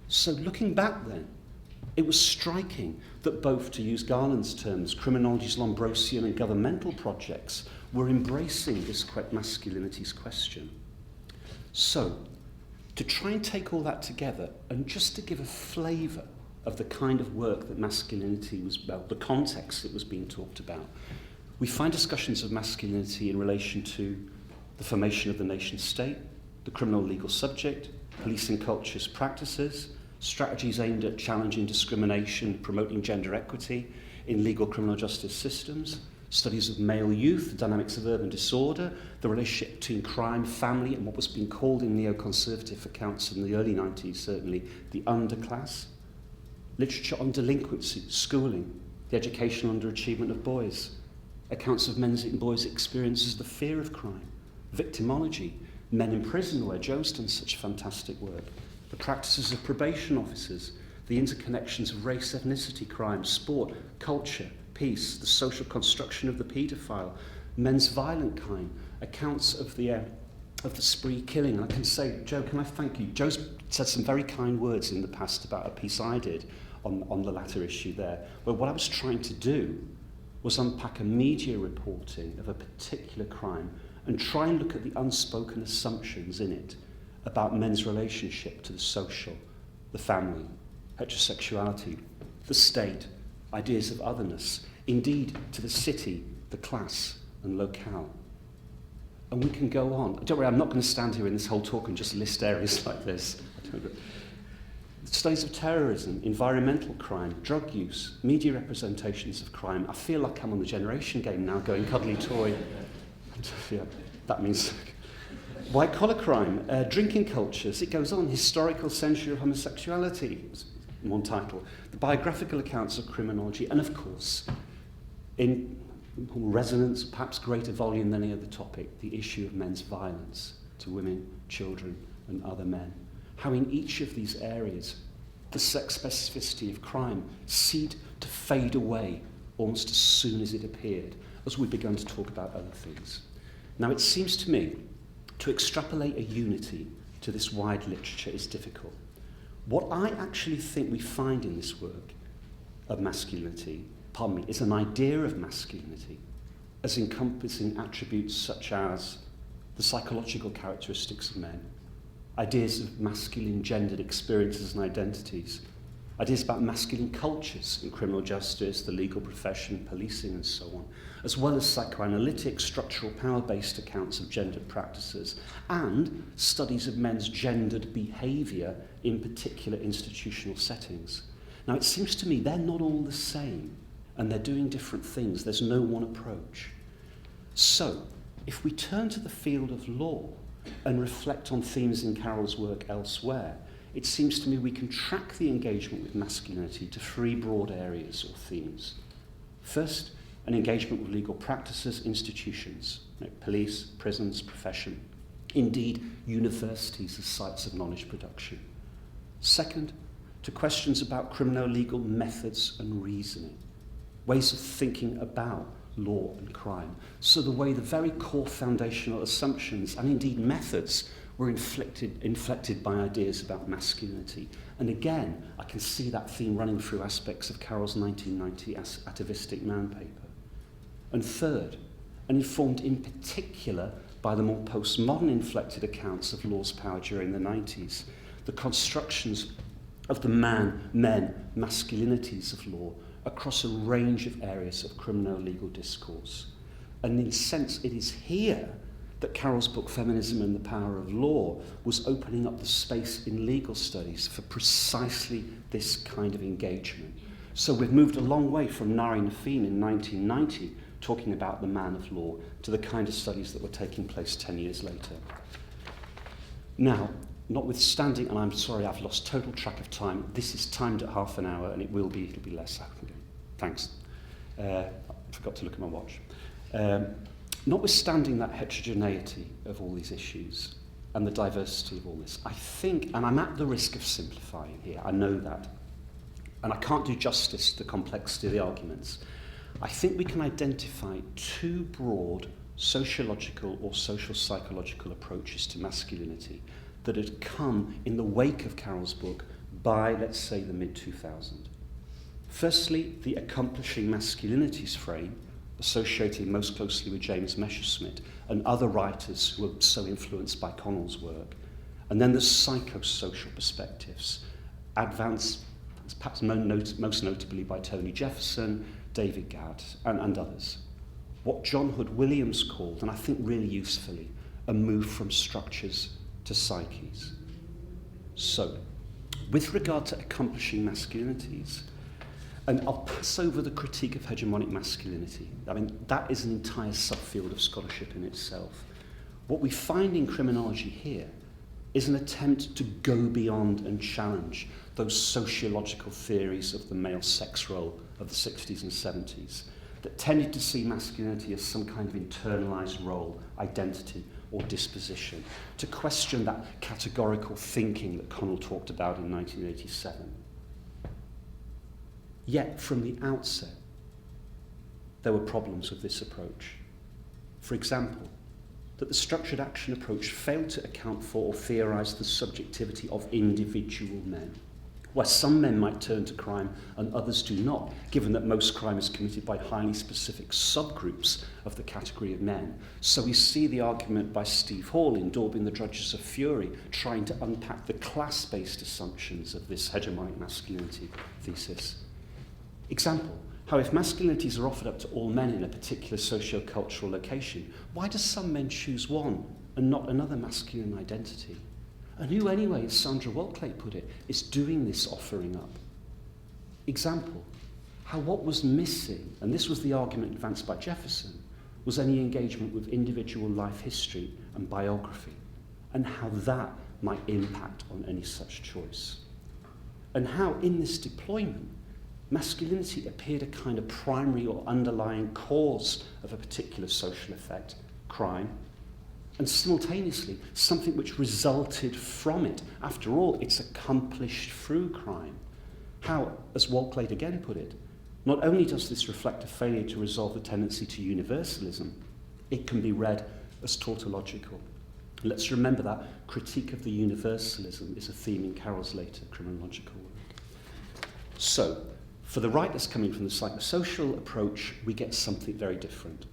So looking back then, it was striking that both, to use Garland's terms, criminology's Lombrosian and governmental projects were embracing this masculinities question. So, to try and take all that together, and just to give a flavour of the kind of work that masculinity was about, the context that was being talked about, we find discussions of masculinity in relation to the formation of the nation state, the criminal legal subject, policing cultures, practices, strategies aimed at challenging discrimination, promoting gender equity in legal criminal justice systems, studies of male youth, the dynamics of urban disorder, the relationship between crime, family, and what was being called in neoconservative accounts in the early 90s, certainly, the underclass, literature on delinquency, schooling, the educational underachievement of boys, accounts of men's and boys' experiences, the fear of crime, victimology, men in prison, where Joe's done such fantastic work, the practices of probation officers, the interconnections of race, ethnicity, crime, sport, culture, peace, the social construction of the paedophile, men's violent kind, accounts of the spree killing. And I can say, Joe, can I thank you? Joe's said some very kind words in the past about a piece I did on the latter issue there, where what I was trying to do was unpack a media reporting of a particular crime and try and look at the unspoken assumptions in it about men's relationship to the social, the family, heterosexuality, the state, ideas of otherness, indeed to the city, the class and locale. And we can go on. Don't worry, I'm not going to stand here in this whole talk and just list areas like this. Studies of terrorism, environmental crime, drug use, media representations of crime. I feel like I'm on the generation game now going cuddly toy. Yeah, that means white collar crime, drinking cultures, it goes on, historical censure of homosexuality, one title, the biographical accounts of criminology, and of course, in resonance, perhaps greater volume than any other topic, the issue of men's violence to women, children, and other men. How in each of these areas, the sex specificity of crime seemed to fade away almost as soon as it appeared, as we began to talk about other things. Now, it seems to me to extrapolate a unity to this wide literature is difficult. What I actually think we find in this work of masculinity, is an idea of masculinity as encompassing attributes such as the psychological characteristics of men, ideas of masculine gendered experiences and identities, ideas about masculine cultures in criminal justice, the legal profession, policing and so on, as well as psychoanalytic, structural power-based accounts of gendered practices and studies of men's gendered behaviour in particular institutional settings. Now, it seems to me they're not all the same and they're doing different things. There's no one approach. So, if we turn to the field of law and reflect on themes in Carroll's work elsewhere, it seems to me we can track the engagement with masculinity to three broad areas or themes. First, an engagement with legal practices, institutions, police, prisons, profession, indeed universities as sites of knowledge production. Second, to questions about criminal-legal methods and reasoning, ways of thinking about law and crime. So the way the very core foundational assumptions and indeed methods were inflected by ideas about masculinity. And again, I can see that theme running through aspects of Carroll's 1990 atavistic man paper. And third, and informed in particular by the more postmodern inflected accounts of law's power during the 90s, the constructions of the men masculinities of law across a range of areas of criminal legal discourse. And in a sense, it is here that Carroll's book, Feminism and the Power of Law, was opening up the space in legal studies for precisely this kind of engagement. So we've moved a long way from Nari Nafin in 1990, talking about the man of law, to the kind of studies that were taking place 10 years later. Now, notwithstanding, and I'm sorry I've lost total track of time, this is timed at half an hour and it'll be less. Thanks. I forgot to look at my watch. Notwithstanding that heterogeneity of all these issues and the diversity of all this, I think, and I'm at the risk of simplifying here, I know that, and I can't do justice to the complexity of the arguments, I think we can identify two broad sociological or social psychological approaches to masculinity that had come in the wake of Carroll's book by, let's say, the mid-2000s. Firstly, the accomplishing masculinities frame, associating most closely with James Messerschmitt and other writers who were so influenced by Connell's work. And then the psychosocial perspectives, advanced perhaps most notably by Tony Jefferson, David Gadd, and others. What John Hood Williams called, and I think really usefully, a move from structures to psyches. So, with regard to accomplishing masculinities, and I'll pass over the critique of hegemonic masculinity. I mean, that is an entire subfield of scholarship in itself. What we find in criminology here is an attempt to go beyond and challenge those sociological theories of the male sex role of the 60s and 70s that tended to see masculinity as some kind of internalized role, identity, or disposition, to question that categorical thinking that Connell talked about in 1987. Yet, from the outset, there were problems with this approach. For example, that the structured action approach failed to account for or theorise the subjectivity of individual men, where some men might turn to crime and others do not, given that most crime is committed by highly specific subgroups of the category of men. So we see the argument by Steve Hall in Daubing the Drudges of Fury trying to unpack the class-based assumptions of this hegemonic masculinity thesis. Example, how if masculinities are offered up to all men in a particular socio-cultural location, why do some men choose one and not another masculine identity? And who anyway, as Sandra Walkley put it, is doing this offering up? Example, how what was missing, and this was the argument advanced by Jefferson, was any engagement with individual life history and biography, and how that might impact on any such choice. And how in this deployment, masculinity appeared a kind of primary or underlying cause of a particular social effect, crime, and simultaneously something which resulted from it. After all, it's accomplished through crime. How, as Walkley again put it, not only does this reflect a failure to resolve the tendency to universalism, it can be read as tautological. Let's remember that critique of the universalism is a theme in Carroll's later criminological work. So, for the writers coming from the psychosocial approach, we get something very different.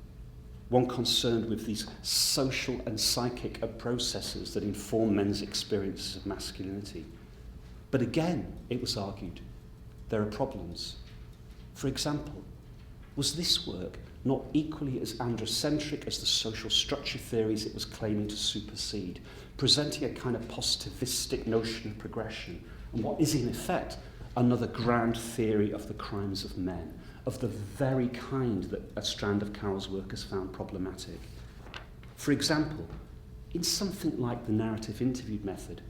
One concerned with these social and psychic processes that inform men's experiences of masculinity. But again, it was argued, there are problems. For example, was this work not equally as androcentric as the social structure theories it was claiming to supersede, presenting a kind of positivistic notion of progression, and what is in effect another grand theory of the crimes of men, of the very kind that a strand of Carroll's work has found problematic. For example, in something like the narrative interview method,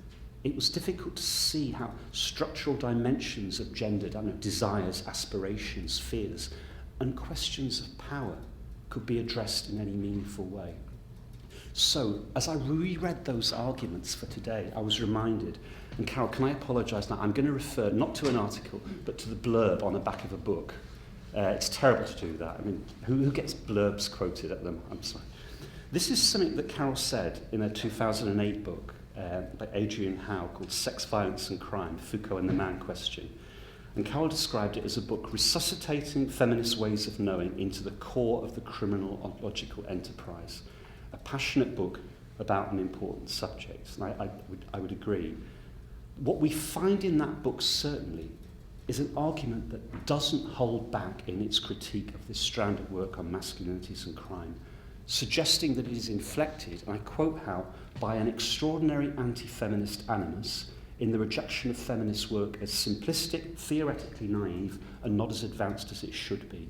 it was difficult to see how structural dimensions of gendered desires, aspirations, fears, and questions of power could be addressed in any meaningful way. So, as I reread those arguments for today, I was reminded, and Carol, can I apologise now? I'm going to refer not to an article, but to the blurb on the back of a book. It's terrible to do that. I mean, who gets blurbs quoted at them? I'm sorry. This is something that Carol said in a 2008 book by Adrian Howe called Sex, Violence and Crime, Foucault and the Man Question. And Carol described it as a book resuscitating feminist ways of knowing into the core of the criminological enterprise. A passionate book about an important subject, and I would agree. What we find in that book certainly is an argument that doesn't hold back in its critique of this strand of work on masculinities and crime, suggesting that it is inflected, and I quote Howe, by an extraordinary anti-feminist animus in the rejection of feminist work as simplistic, theoretically naive, and not as advanced as it should be.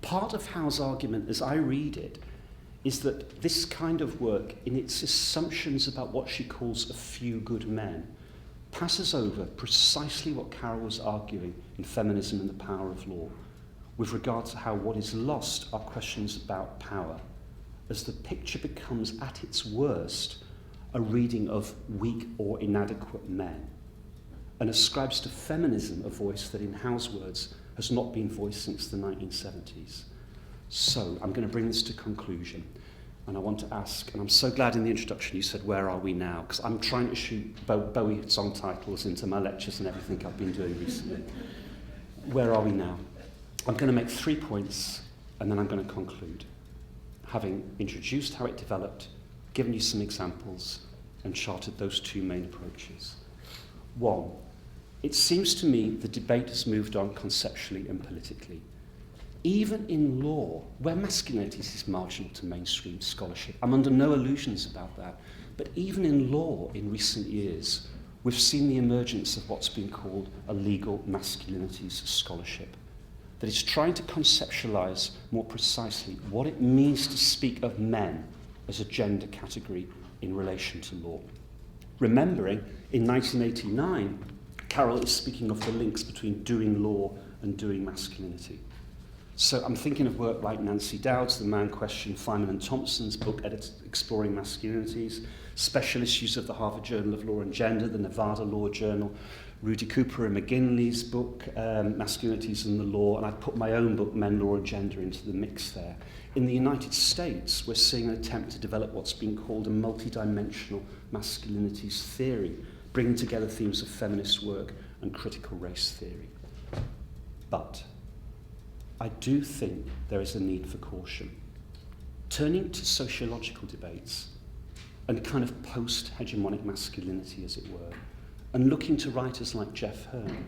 Part of Howe's argument, as I read it, is that this kind of work, in its assumptions about what she calls a few good men, passes over precisely what Carroll was arguing in Feminism and the Power of Law, with regard to how what is lost are questions about power, as the picture becomes, at its worst, a reading of weak or inadequate men, and ascribes to feminism a voice that, in Howe's words, has not been voiced since the 1970s. So, I'm going to bring this to conclusion. And I want to ask, and I'm so glad in the introduction you said, where are we now? Because I'm trying to shoot Bowie song titles into my lectures and everything I've been doing recently. Where are we now? I'm going to make 3 points, and then I'm going to conclude, having introduced how it developed, given you some examples, and charted those 2 main approaches. 1, it seems to me the debate has moved on conceptually and politically. Even in law, where masculinities is marginal to mainstream scholarship, I'm under no illusions about that, but even in law in recent years, we've seen the emergence of what's been called a legal masculinities scholarship, that is trying to conceptualize more precisely what it means to speak of men as a gender category in relation to law. Remembering, in 1989, Carroll is speaking of the links between doing law and doing masculinity. So I'm thinking of work like Nancy Dowd's The Man Question, Feynman and Thompson's book, Exploring Masculinities, special issues of the Harvard Journal of Law and Gender, the Nevada Law Journal, Rudy Cooper and McGinley's book, Masculinities and the Law, and I've put my own book, Men, Law and Gender, into the mix there. In the United States, we're seeing an attempt to develop what's been called a multidimensional masculinities theory, bringing together themes of feminist work and critical race theory. But I do think there is a need for caution. Turning to sociological debates and kind of post-hegemonic masculinity, as it were, and looking to writers like Jeff Hearn,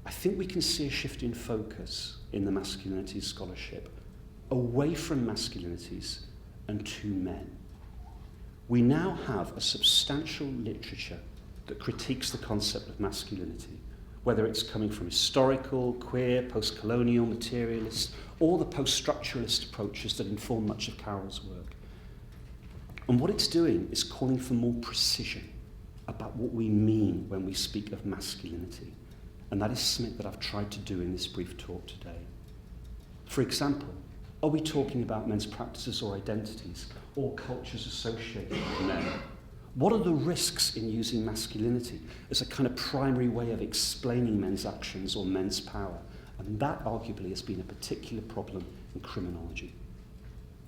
I think we can see a shift in focus in the masculinities scholarship away from masculinities and to men. We now have a substantial literature that critiques the concept of masculinity, whether it's coming from historical, queer, post-colonial, materialist, or the post-structuralist approaches that inform much of Carroll's work. And what it's doing is calling for more precision about what we mean when we speak of masculinity. And that is something that I've tried to do in this brief talk today. For example, are we talking about men's practices or identities, or cultures associated with men? What are the risks in using masculinity as a kind of primary way of explaining men's actions or men's power? And that arguably has been a particular problem in criminology.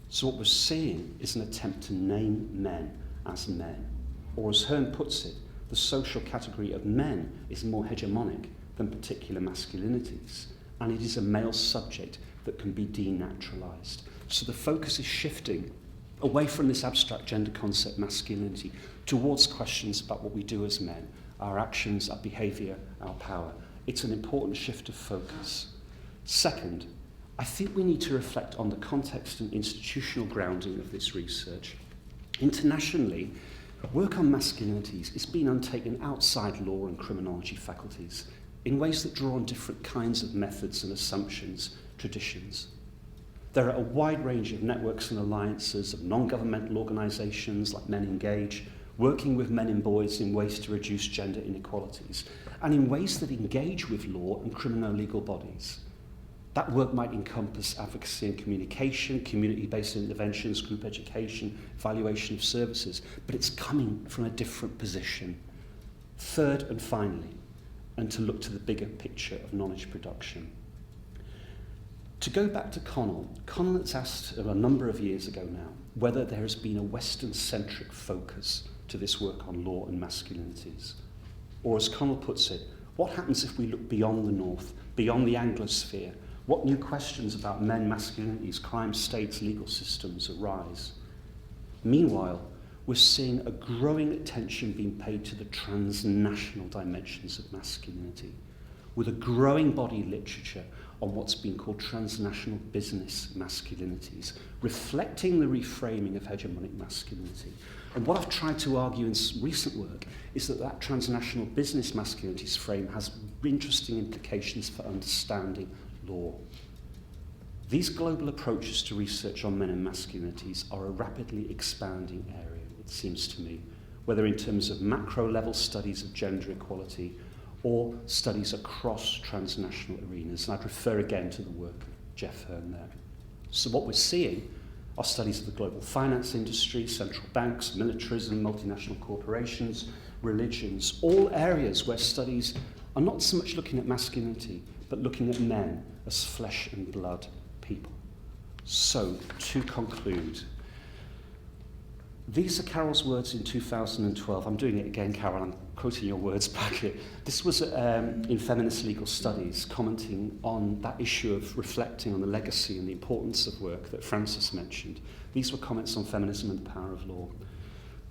So what we're seeing is an attempt to name men as men. Or as Hearn puts it, the social category of men is more hegemonic than particular masculinities. And it is a male subject that can be denaturalized. So the focus is shifting away from this abstract gender concept, masculinity, towards questions about what we do as men, our actions, our behaviour, our power. It's an important shift of focus. Second, I think we need to reflect on the context and institutional grounding of this research. Internationally, work on masculinities is being undertaken outside law and criminology faculties in ways that draw on different kinds of methods and assumptions, traditions. There are a wide range of networks and alliances of non-governmental organisations like Men Engage, working with men and boys in ways to reduce gender inequalities, and in ways that engage with law and criminal legal bodies. That work might encompass advocacy and communication, community-based interventions, group education, evaluation of services, but it's coming from a different position. Third and finally, and to look to the bigger picture of knowledge production. To go back to Connell has asked a number of years ago now whether there has been a Western-centric focus to this work on law and masculinities. Or as Connell puts it, what happens if we look beyond the North, beyond the Anglosphere? What new questions about men, masculinities, crime, states, legal systems arise? Meanwhile, we're seeing a growing attention being paid to the transnational dimensions of masculinity, with a growing body of literature on what's been called transnational business masculinities, reflecting the reframing of hegemonic masculinity. And what I've tried to argue in recent work is that that transnational business masculinities frame has interesting implications for understanding law. These global approaches to research on men and masculinities are a rapidly expanding area, it seems to me, whether in terms of macro-level studies of gender equality or studies across transnational arenas. And I'd refer again to the work of Jeff Hearn there. So what we're seeing are studies of the global finance industry, central banks, militarism, multinational corporations, religions, all areas where studies are not so much looking at masculinity, but looking at men as flesh and blood people. So, to conclude, these are Carol's words in 2012. I'm doing it again, Carol, I'm quoting your words back here. This was in Feminist Legal Studies, commenting on that issue of reflecting on the legacy and the importance of work that Frances mentioned. These were comments on feminism and the power of law.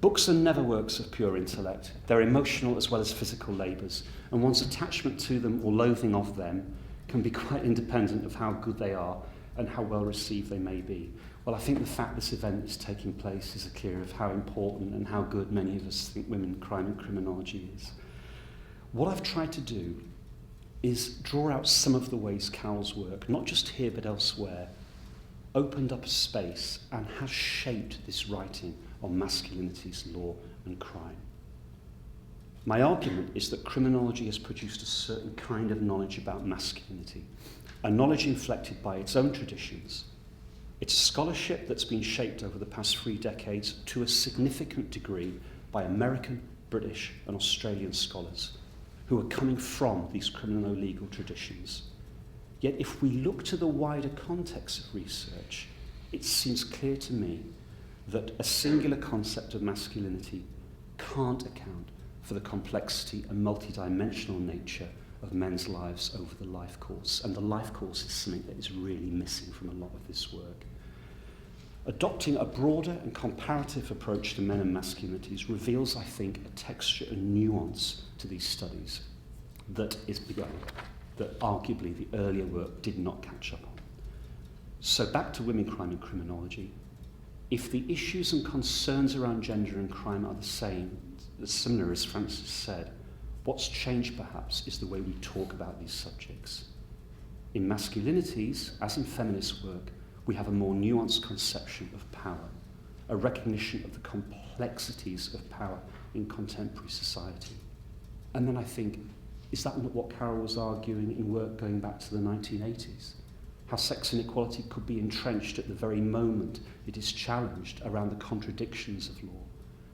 Books are never works of pure intellect. They're emotional as well as physical labours, and one's attachment to them or loathing of them can be quite independent of how good they are and how well received they may be. Well, I think the fact this event is taking place is a clear of how important and how good many of us think women, crime and criminology is. What I've tried to do is draw out some of the ways Carol's work, not just here but elsewhere, opened up a space and has shaped this writing on masculinities, law and crime. My argument is that criminology has produced a certain kind of knowledge about masculinity, a knowledge inflected by its own traditions. It's a scholarship that's been shaped over the past 3 decades to a significant degree by American, British and Australian scholars who are coming from these criminal-legal traditions. Yet if we look to the wider context of research, it seems clear to me that a singular concept of masculinity can't account for the complexity and multidimensional nature of men's lives over the life course. And the life course is something that is really missing from a lot of this work. Adopting a broader and comparative approach to men and masculinities reveals, I think, a texture and nuance to these studies that is begun, that arguably the earlier work did not catch up on. So back to women, crime and criminology. If the issues and concerns around gender and crime are the same, as similar as Francis said, what's changed perhaps is the way we talk about these subjects. In masculinities, as in feminist work, we have a more nuanced conception of power, a recognition of the complexities of power in contemporary society. And then I think, is that not what Carol was arguing in work going back to the 1980s? How sex inequality could be entrenched at the very moment it is challenged around the contradictions of law.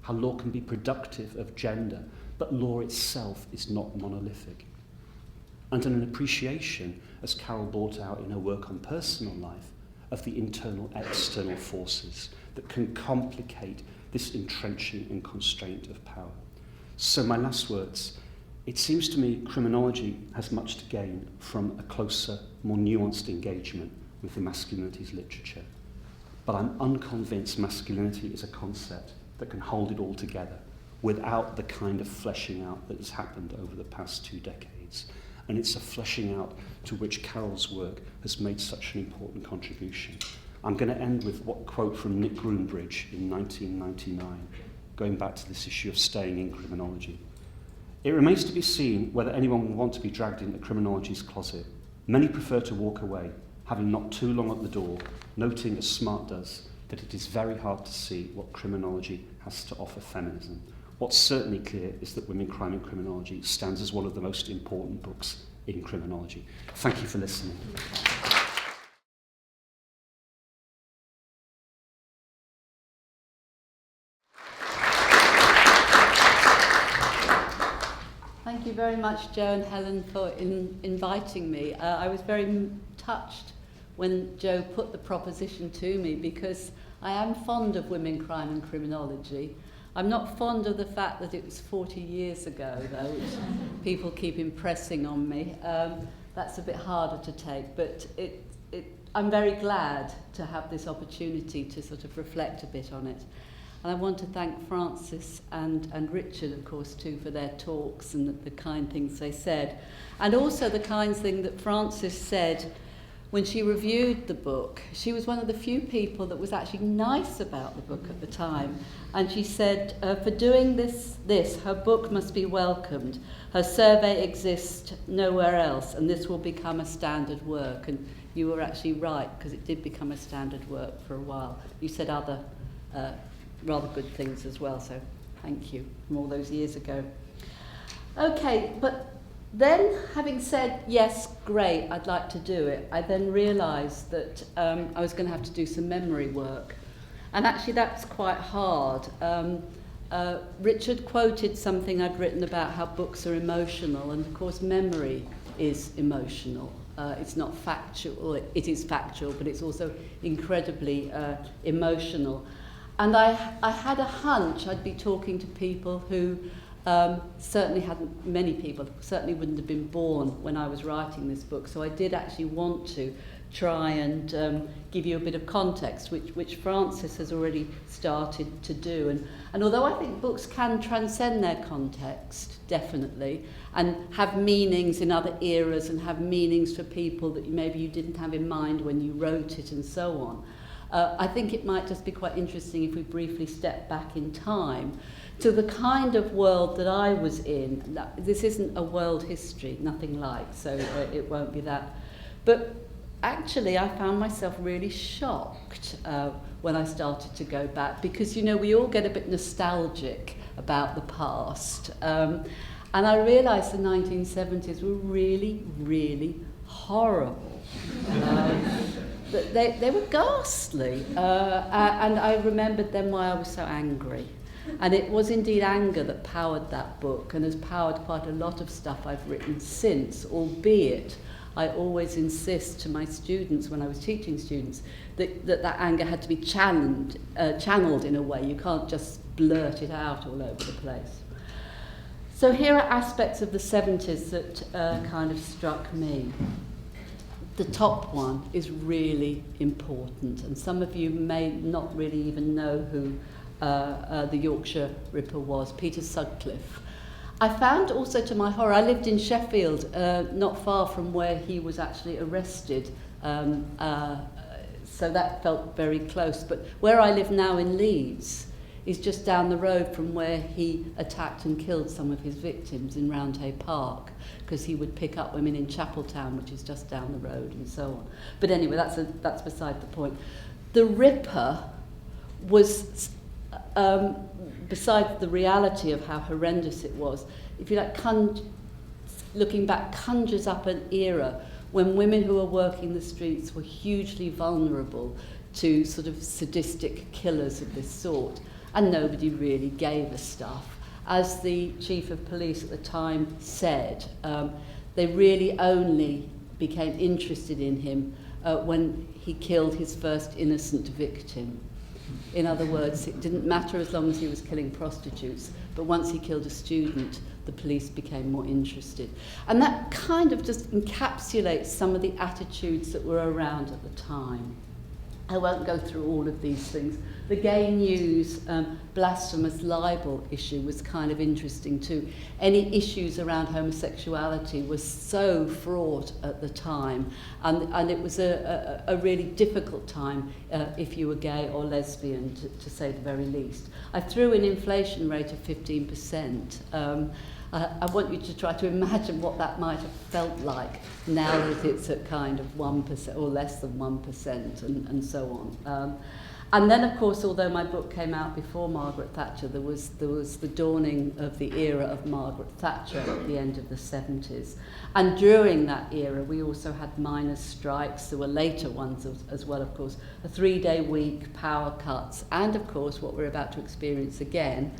How law can be productive of gender, but law itself is not monolithic. And an appreciation, as Carol brought out in her work on personal life, of the internal external forces that can complicate this entrenching and constraint of power. So my last words, it seems to me criminology has much to gain from a closer, more nuanced engagement with the masculinities literature. But I'm unconvinced masculinity is a concept that can hold it all together without the kind of fleshing out that has happened over the past 2 decades. And it's a fleshing out to which Carol's work has made such an important contribution. I'm going to end with what quote from Nick Groombridge in 1999, going back to this issue of staying in criminology. It remains to be seen whether anyone will want to be dragged into criminology's closet. Many prefer to walk away, having knocked too long at the door, noting, as Smart does, that it is very hard to see what criminology has to offer feminism. What's certainly clear is that Women, Crime and Criminology stands as one of the most important books in criminology. Thank you for listening. Thank you very much, Joe and Helen, for inviting me. I was very touched when Joe put the proposition to me, because I am fond of women, crime and criminology. I'm not fond of the fact that it was 40 years ago, though, which people keep impressing on me. That's a bit harder to take, but I'm very glad to have this opportunity to sort of reflect a bit on it. And I want to thank Francis and Richard, of course, too, for their talks and the kind things they said. And also the kind thing that Francis said when she reviewed the book. She was one of the few people that was actually nice about the book at the time. And she said, for doing this, her book must be welcomed. Her survey exists nowhere else, and this will become a standard work. And you were actually right, because it did become a standard work for a while. You said other rather good things as well, so thank you from all those years ago. Okay, but then, having said, yes, great, I'd like to do it, I then realised that I was going to have to do some memory work. And actually that's quite hard. Richard quoted something I'd written about how books are emotional, and of course memory is emotional. It's not factual, it is factual, but it's also incredibly emotional. And I had a hunch I'd be talking to people who many people certainly wouldn't have been born when I was writing this book. So I did actually want to try and give you a bit of context, which Francis has already started to do. And although I think books can transcend their context, definitely, and have meanings in other eras and have meanings for people that maybe you didn't have in mind when you wrote it and so on, I think it might just be quite interesting if we briefly step back in time to the kind of world that I was in. This isn't a world history, nothing like, so it won't be that. But actually, I found myself really shocked when I started to go back, because, you know, we all get a bit nostalgic about the past. And I realised the 1970s were really, really horrible. They were ghastly, and I remembered then why I was so angry. And it was indeed anger that powered that book and has powered quite a lot of stuff I've written since, albeit I always insist to my students when I was teaching students that anger had to be channeled in a way. You can't just blurt it out all over the place. So here are aspects of the 70s that kind of struck me. The top one is really important, and some of you may not really even know who the Yorkshire Ripper was, Peter Sutcliffe. I found also, to my horror, I lived in Sheffield, not far from where he was actually arrested, so that felt very close. But where I live now in Leeds is just down the road from where he attacked and killed some of his victims in Roundhay Park, because he would pick up women in Chapeltown, which is just down the road, and so on. But anyway, that's beside the point. The Ripper was, besides the reality of how horrendous it was, if you like, looking back, conjures up an era when women who were working the streets were hugely vulnerable to sort of sadistic killers of this sort, and nobody really gave a stuff. As the chief of police at the time said, they really only became interested in him when he killed his first innocent victim. In other words, it didn't matter as long as he was killing prostitutes, but once he killed a student, the police became more interested. And that kind of just encapsulates some of the attitudes that were around at the time. I won't go through all of these things. The Gay News blasphemous libel issue was kind of interesting too. Any issues around homosexuality was so fraught at the time, and it was a really difficult time if you were gay or lesbian, to say the very least. I threw an inflation rate of 15%. I want you to try to imagine what that might have felt like now that it's at kind of 1% or less than 1% and so on. And then, of course, although my book came out before Margaret Thatcher, there was the dawning of the era of Margaret Thatcher at the end of the 70s. And during that era, we also had miners' strikes. There were later ones as well, of course, a 3-day week, power cuts, and, of course, what we're about to experience again,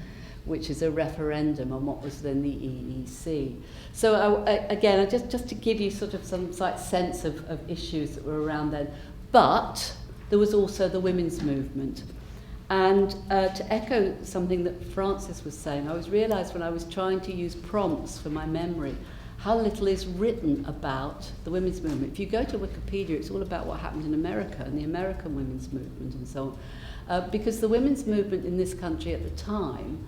which is a referendum on what was then the EEC. So again, just to give you sort of some slight sense of issues that were around then. But there was also the women's movement. And to echo something that Francis was saying, I was realised when I was trying to use prompts for my memory how little is written about the women's movement. If you go to Wikipedia, it's all about what happened in America and the American women's movement and so on. Because the women's movement in this country at the time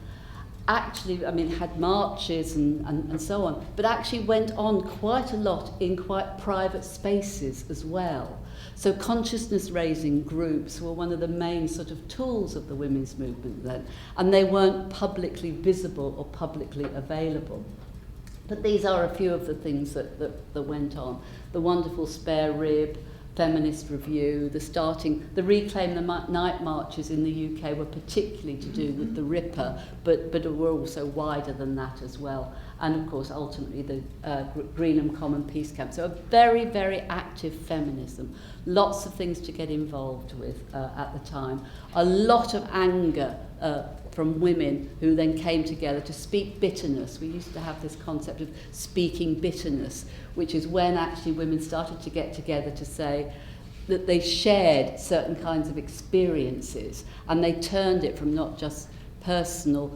actually, I mean, had marches and so on, but actually went on quite a lot in quite private spaces as well. So consciousness-raising groups were one of the main sort of tools of the women's movement then, and they weren't publicly visible or publicly available. But these are a few of the things that went on. The wonderful Spare Rib, Feminist Review, the Reclaim the Night marches in the UK were particularly to do with the Ripper, but were also wider than that as well. And of course, ultimately, the Greenham Common Peace Camp. So a very, very active feminism. Lots of things to get involved with at the time. A lot of anger from women who then came together to speak bitterness. We used to have this concept of speaking bitterness, which is when actually women started to get together to say that they shared certain kinds of experiences, and they turned it from not just personal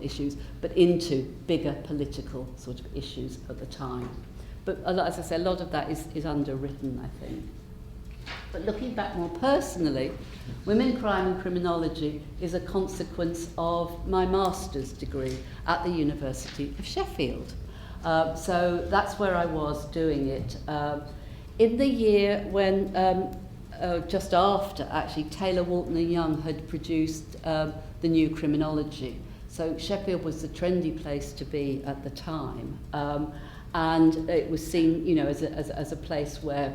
issues, but into bigger political sort of issues at the time. But as I say, a lot of that is underwritten, I think. But looking back more personally, Women, Crime and Criminology is a consequence of my master's degree at the University of Sheffield. So that's where I was doing it. In the year when, just after actually, Taylor, Walton and Young had produced the new Criminology. So Sheffield was the trendy place to be at the time. And it was seen, you know, as a place where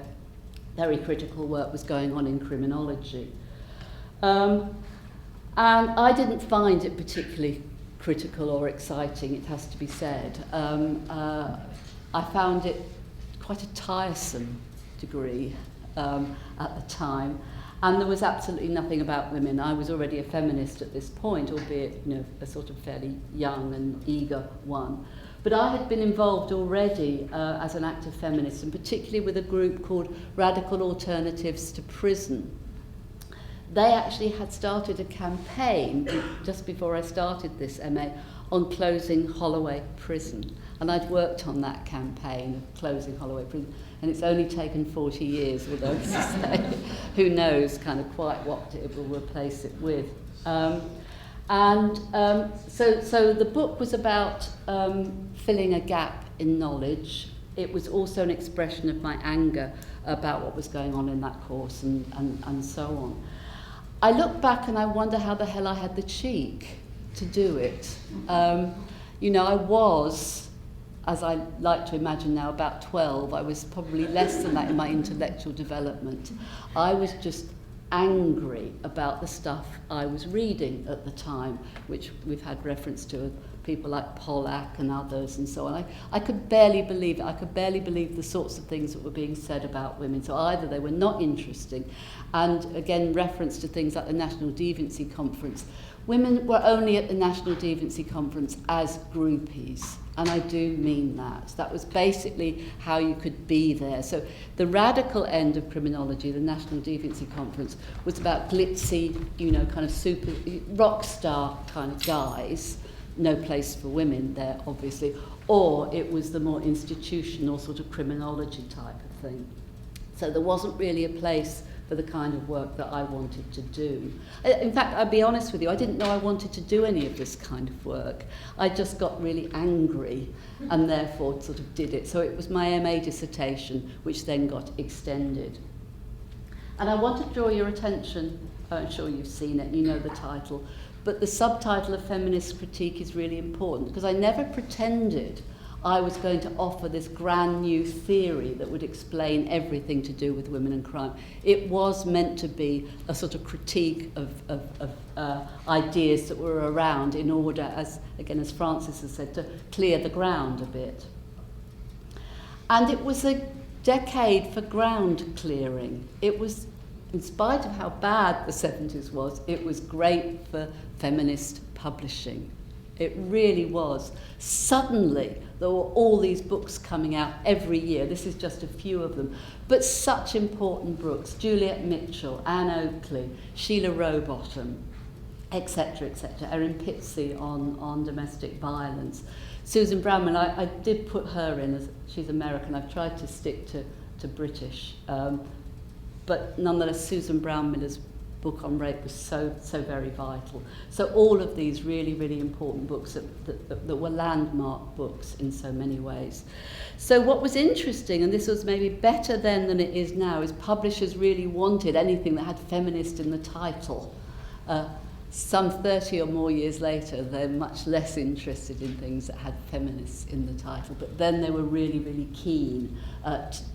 very critical work was going on in criminology. And I didn't find it particularly critical or exciting, it has to be said. I found it quite a tiresome degree at the time. And there was absolutely nothing about women. I was already a feminist at this point, albeit, you know, a sort of fairly young and eager one. But I had been involved already as an active feminist, and particularly with a group called Radical Alternatives to Prison. They actually had started a campaign just before I started this MA on closing Holloway Prison. And I'd worked on that campaign of closing Holloway Prison. And it's only taken 40 years, although, as I say, who knows kind of quite what it will replace it with. So the book was about filling a gap in knowledge. It was also an expression of my anger about what was going on in that course and so on. I look back and I wonder how the hell I had the cheek to do it. You know, I was, as I like to imagine now, about 12. I was probably less than that in my intellectual development. I was just angry about the stuff I was reading at the time, which we've had reference to, people like Pollack and others and so on. I could barely believe it. I could barely believe the sorts of things that were being said about women. So either they were not interesting, and again, reference to things like the National Deviancy Conference. Women were only at the National Deviancy Conference as groupies, and I do mean that. That was basically how you could be there. So the radical end of criminology, the National Deviancy Conference, was about glitzy, you know, kind of super rock star kind of guys. No place for women there, obviously. Or it was the more institutional sort of criminology type of thing. So there wasn't really a place for the kind of work that I wanted to do. In fact, I'll be honest with you, I didn't know I wanted to do any of this kind of work. I just got really angry and therefore sort of did it. So it was my MA dissertation, which then got extended. And I want to draw your attention, I'm sure you've seen it, you know the title, but the subtitle of Feminist Critique is really important, because I never pretended I was going to offer this grand new theory that would explain everything to do with women and crime. It was meant to be a sort of critique of ideas that were around in order, as Francis has said, to clear the ground a bit. And it was a decade for ground clearing. It was, in spite of how bad the 70s was, it was great for feminist publishing. It really was. Suddenly, there were all these books coming out every year. This is just a few of them. But such important books. Juliet Mitchell, Anne Oakley, Sheila Rowbottom, etc., etc. Erin Pitsey on domestic violence. Susan Brownman, I did put her in, as she's American. I've tried to stick to British. But nonetheless, Susan Brown-Miller's book on rape was so very vital. So all of these really, really important books that were landmark books in so many ways. So what was interesting, and this was maybe better then than it is now, is publishers really wanted anything that had feminist in the title. Some 30 or more years later, they're much less interested in things that had feminists in the title, but then they were really, really keen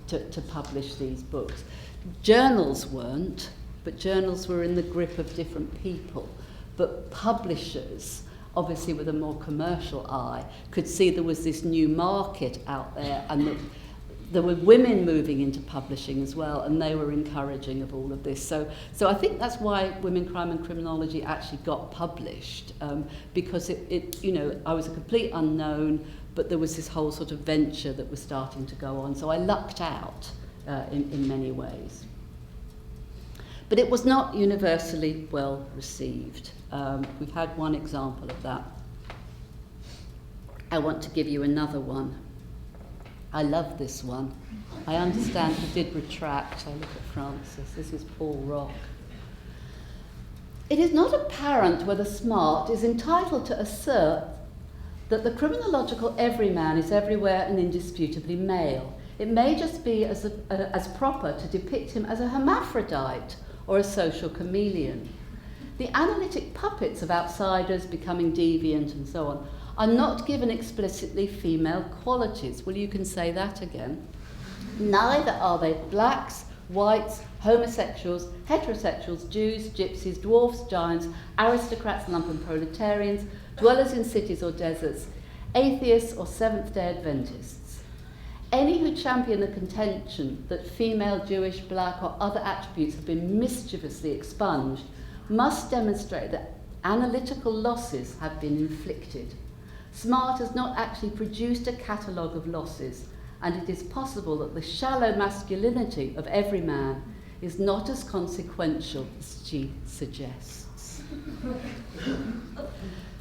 to publish these books. Journals weren't, but journals were in the grip of different people. But publishers, obviously with a more commercial eye, could see there was this new market out there, and that there were women moving into publishing as well, and they were encouraging of all of this. So I think that's why Women, Crime and Criminology actually got published, because it, you know, I was a complete unknown, but there was this whole sort of venture that was starting to go on. So I lucked out in many ways. But it was not universally well received. We've had one example of that. I want to give you another one. I love this one. I understand he did retract. I look at Francis. This is Paul Rock. It is not apparent whether Smart is entitled to assert that the criminological everyman is everywhere and indisputably male. It may just be as proper to depict him as a hermaphrodite or a social chameleon. The analytic puppets of outsiders becoming deviant and so on are not given explicitly female qualities. Well, you can say that again. Neither are they blacks, whites, homosexuals, heterosexuals, Jews, gypsies, dwarfs, giants, aristocrats, lumpen proletarians, dwellers in cities or deserts, atheists or Seventh-day Adventists. Any who champion the contention that female, Jewish, black or other attributes have been mischievously expunged must demonstrate that analytical losses have been inflicted. Smart has not actually produced a catalogue of losses, and it is possible that the shallow masculinity of every man is not as consequential as she suggests.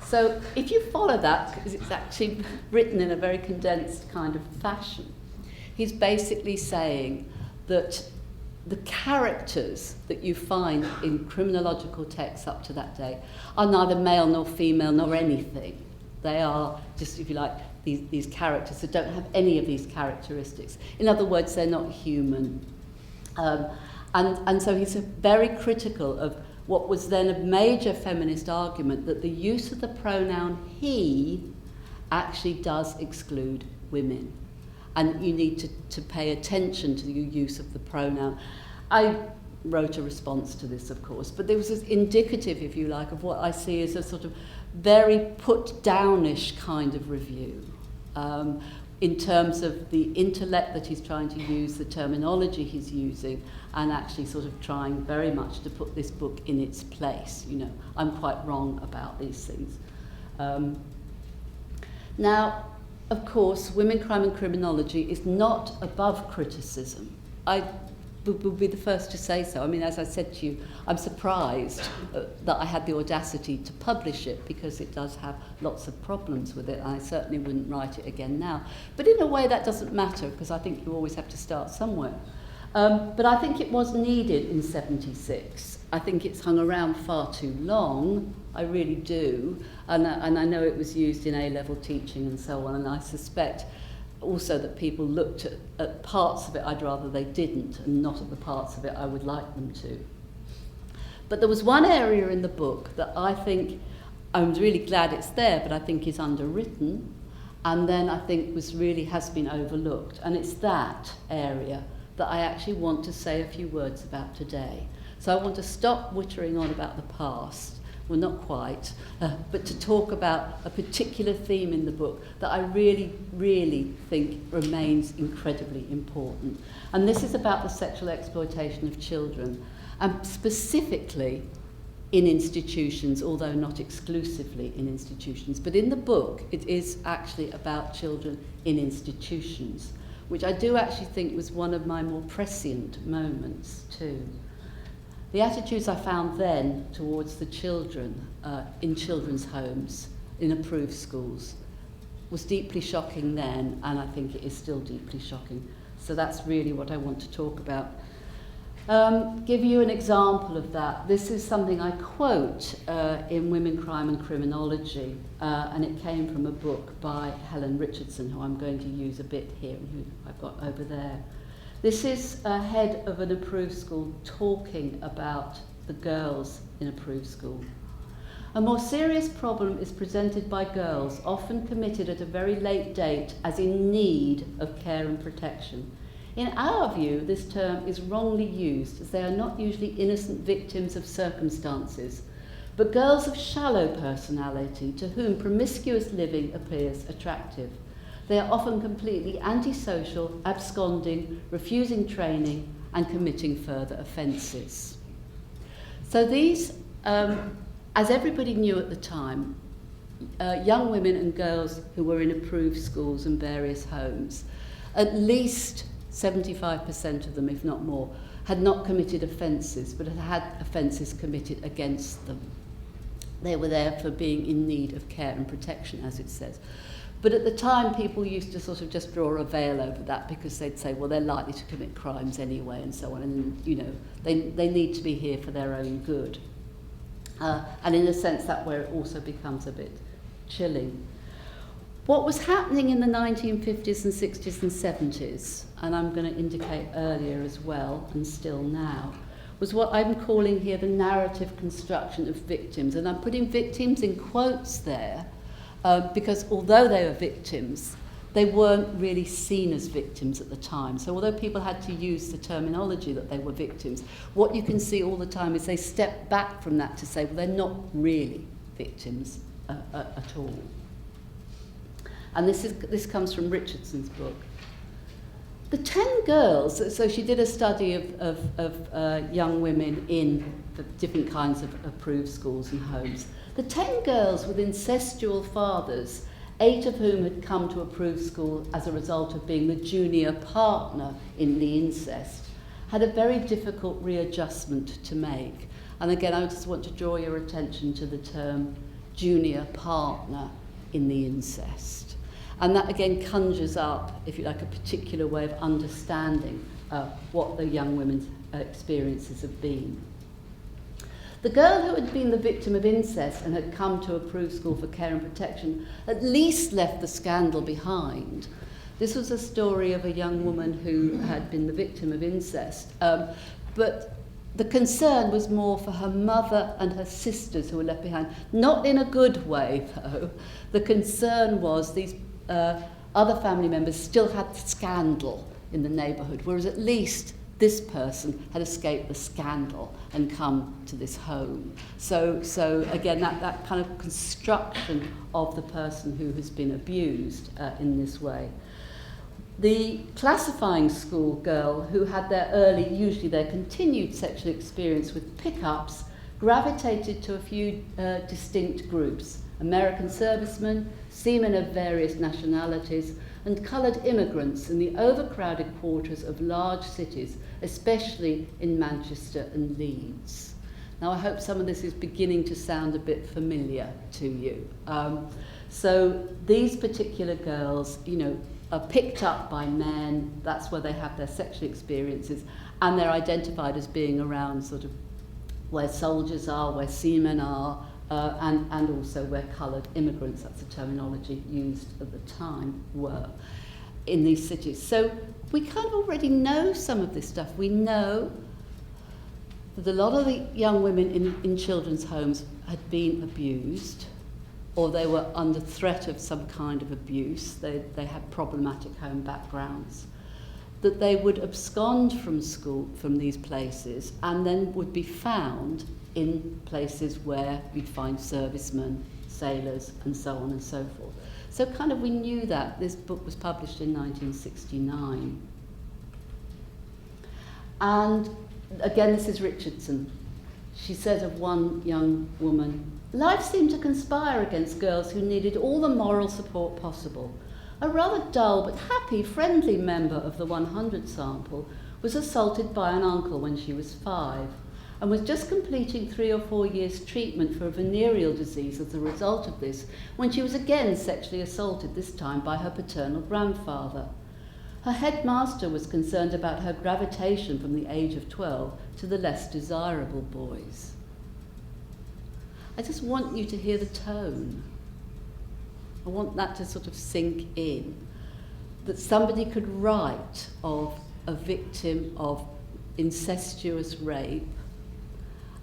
So if you follow that, because it's actually written in a very condensed kind of fashion, he's basically saying that the characters that you find in criminological texts up to that day are neither male nor female nor anything. They are just, if you like, these characters that don't have any of these characteristics. In other words, they're not human. And so he's very critical of what was then a major feminist argument, that the use of the pronoun he actually does exclude women. And you need to pay attention to the use of the pronoun. I wrote a response to this, of course, but there was this indicative, if you like, of what I see as a sort of very put-downish kind of review. In terms of the intellect that he's trying to use, the terminology he's using, and actually sort of trying very much to put this book in its place. You know, I'm quite wrong about these things. Now, of course, women, crime and criminology is not above criticism. I would be the first to say so. I mean, as I said to you, I'm surprised that I had the audacity to publish it, because it does have lots of problems with it, and I certainly wouldn't write it again now. But in a way that doesn't matter, because I think you always have to start somewhere. But I think it was needed in '76. I think it's hung around far too long, I really do, and I know it was used in A-level teaching and so on, and I suspect also that people looked at parts of it I'd rather they didn't, and not at the parts of it I would like them to. But there was one area in the book that I think, I'm really glad it's there, but I think is underwritten, and then I think has been overlooked, and it's that area that I actually want to say a few words about today. So I want to stop wittering on about the past, well, not quite, but to talk about a particular theme in the book that I really, really think remains incredibly important. And this is about the sexual exploitation of children, and specifically in institutions, although not exclusively in institutions. But in the book, it is actually about children in institutions, which I do actually think was one of my more prescient moments too. The attitudes I found then towards the children in children's homes, in approved schools, was deeply shocking then, and I think it is still deeply shocking. So that's really what I want to talk about. Give you an example of that. This is something I quote in Women, Crime and Criminology, and it came from a book by Helen Richardson, who I'm going to use a bit here, and who I've got over there. This is a head of an approved school talking about the girls in approved school. A more serious problem is presented by girls, often committed at a very late date, as in need of care and protection. In our view, this term is wrongly used, as they are not usually innocent victims of circumstances, but girls of shallow personality to whom promiscuous living appears attractive. They are often completely antisocial, absconding, refusing training, and committing further offences. So these, as everybody knew at the time, young women and girls who were in approved schools and various homes, at least 75% of them, if not more, had not committed offences, but had had offences committed against them. They were there for being in need of care and protection, as it says. But at the time, people used to sort of just draw a veil over that, because they'd say, well, they're likely to commit crimes anyway, and so on, and, you know, they need to be here for their own good. And in a sense, that's where it also becomes a bit chilling. What was happening in the 1950s and 60s and 70s, and I'm going to indicate earlier as well, and still now, was what I'm calling here the narrative construction of victims. And I'm putting victims in quotes there, because although they were victims, they weren't really seen as victims at the time. So although people had to use the terminology that they were victims, what you can see all the time is they step back from that to say, well, they're not really victims at all. And this comes from Richardson's book. The 10 girls, so she did a study of young women in the different kinds of approved schools and homes. The 10 girls with incestual fathers, 8 of whom had come to approved school as a result of being the junior partner in the incest, had a very difficult readjustment to make. And again, I just want to draw your attention to the term junior partner in the incest. And that again conjures up, if you like, a particular way of understanding what the young women's experiences have been. The girl who had been the victim of incest and had come to approved school for care and protection at least left the scandal behind. This was a story of a young woman who had been the victim of incest, but the concern was more for her mother and her sisters who were left behind. Not in a good way, though. The concern was these other family members still had scandal in the neighbourhood, whereas at least this person had escaped the scandal and come to this home. So again, that kind of construction of the person who has been abused in this way. The classifying school girl who had their early, usually their continued sexual experience with pickups, gravitated to a few distinct groups: American servicemen, seamen of various nationalities, and coloured immigrants in the overcrowded quarters of large cities, especially in Manchester and Leeds. Now, I hope some of this is beginning to sound a bit familiar to you. So these particular girls, are picked up by men. That's where they have their sexual experiences, and they're identified as being around sort of where soldiers are, where seamen are, and also where coloured immigrants, that's the terminology used at the time, were in these cities. So we kind of already know some of this stuff. We know that a lot of the young women in children's homes had been abused, or they were under threat of some kind of abuse. They had problematic home backgrounds. That they would abscond from school, from these places, and then would be found in places where you'd find servicemen, sailors, and so on and so forth. So kind of we knew that. This book was published in 1969. And again, this is Richardson. She said of one young woman, "Life seemed to conspire against girls who needed all the moral support possible. A rather dull but happy, friendly member of the 100 sample was assaulted by an uncle when she was 5 and was just completing 3 or 4 years' treatment for a venereal disease as a result of this when she was again sexually assaulted, this time by her paternal grandfather. Her headmaster was concerned about her gravitation from the age of 12 to the less desirable boys." I just want you to hear the tone. I want that to sort of sink in, that somebody could write of a victim of incestuous rape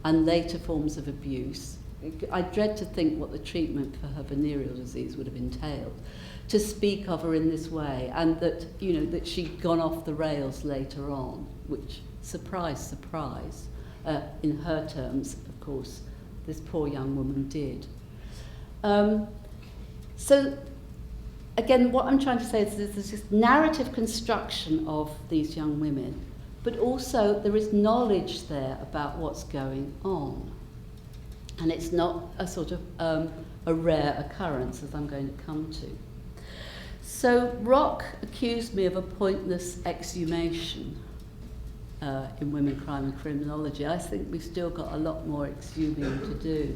and later forms of abuse. I dread to think what the treatment for her venereal disease would have entailed, to speak of her in this way, and that, that she'd gone off the rails later on, which, surprise, surprise, in her terms, of course, this poor young woman did. So, again, what I'm trying to say is there's this narrative construction of these young women, but also there is knowledge there about what's going on. And it's not a sort of a rare occurrence, as I'm going to come to. So Rock accused me of a pointless exhumation in Women, Crime and Criminology. I think we've still got a lot more exhuming to do.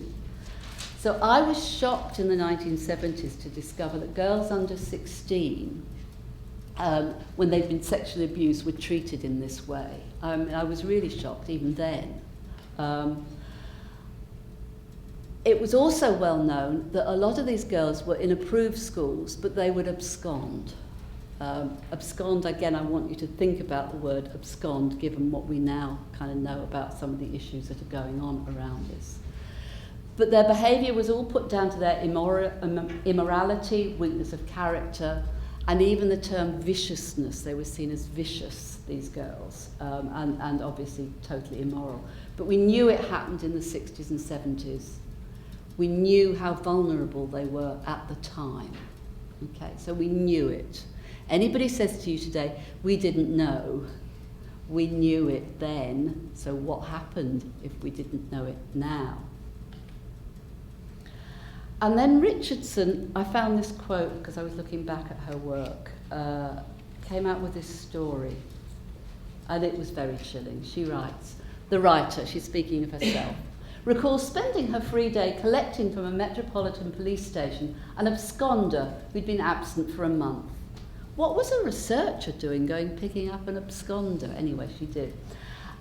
So I was shocked in the 1970s to discover that girls under 16, when they'd been sexually abused, were treated in this way. I was really shocked even then. It was also well known that a lot of these girls were in approved schools, but they would abscond. Abscond, again, I want you to think about the word abscond, given what we now kind of know about some of the issues that are going on around this. But their behaviour was all put down to their immorality, weakness of character, and even the term viciousness. They were seen as vicious, these girls, and obviously totally immoral. But we knew it happened in the 60s and 70s. We knew how vulnerable they were at the time. Okay, so we knew it. Anybody says to you today, we didn't know, we knew it then, so what happened if we didn't know it now? And then Richardson, I found this quote because I was looking back at her work, came out with this story, and it was very chilling. She writes, the writer, she's speaking of herself, recalls spending her free day collecting from a metropolitan police station an absconder who'd been absent for a month. What was a researcher doing going picking up an absconder? Anyway, she did.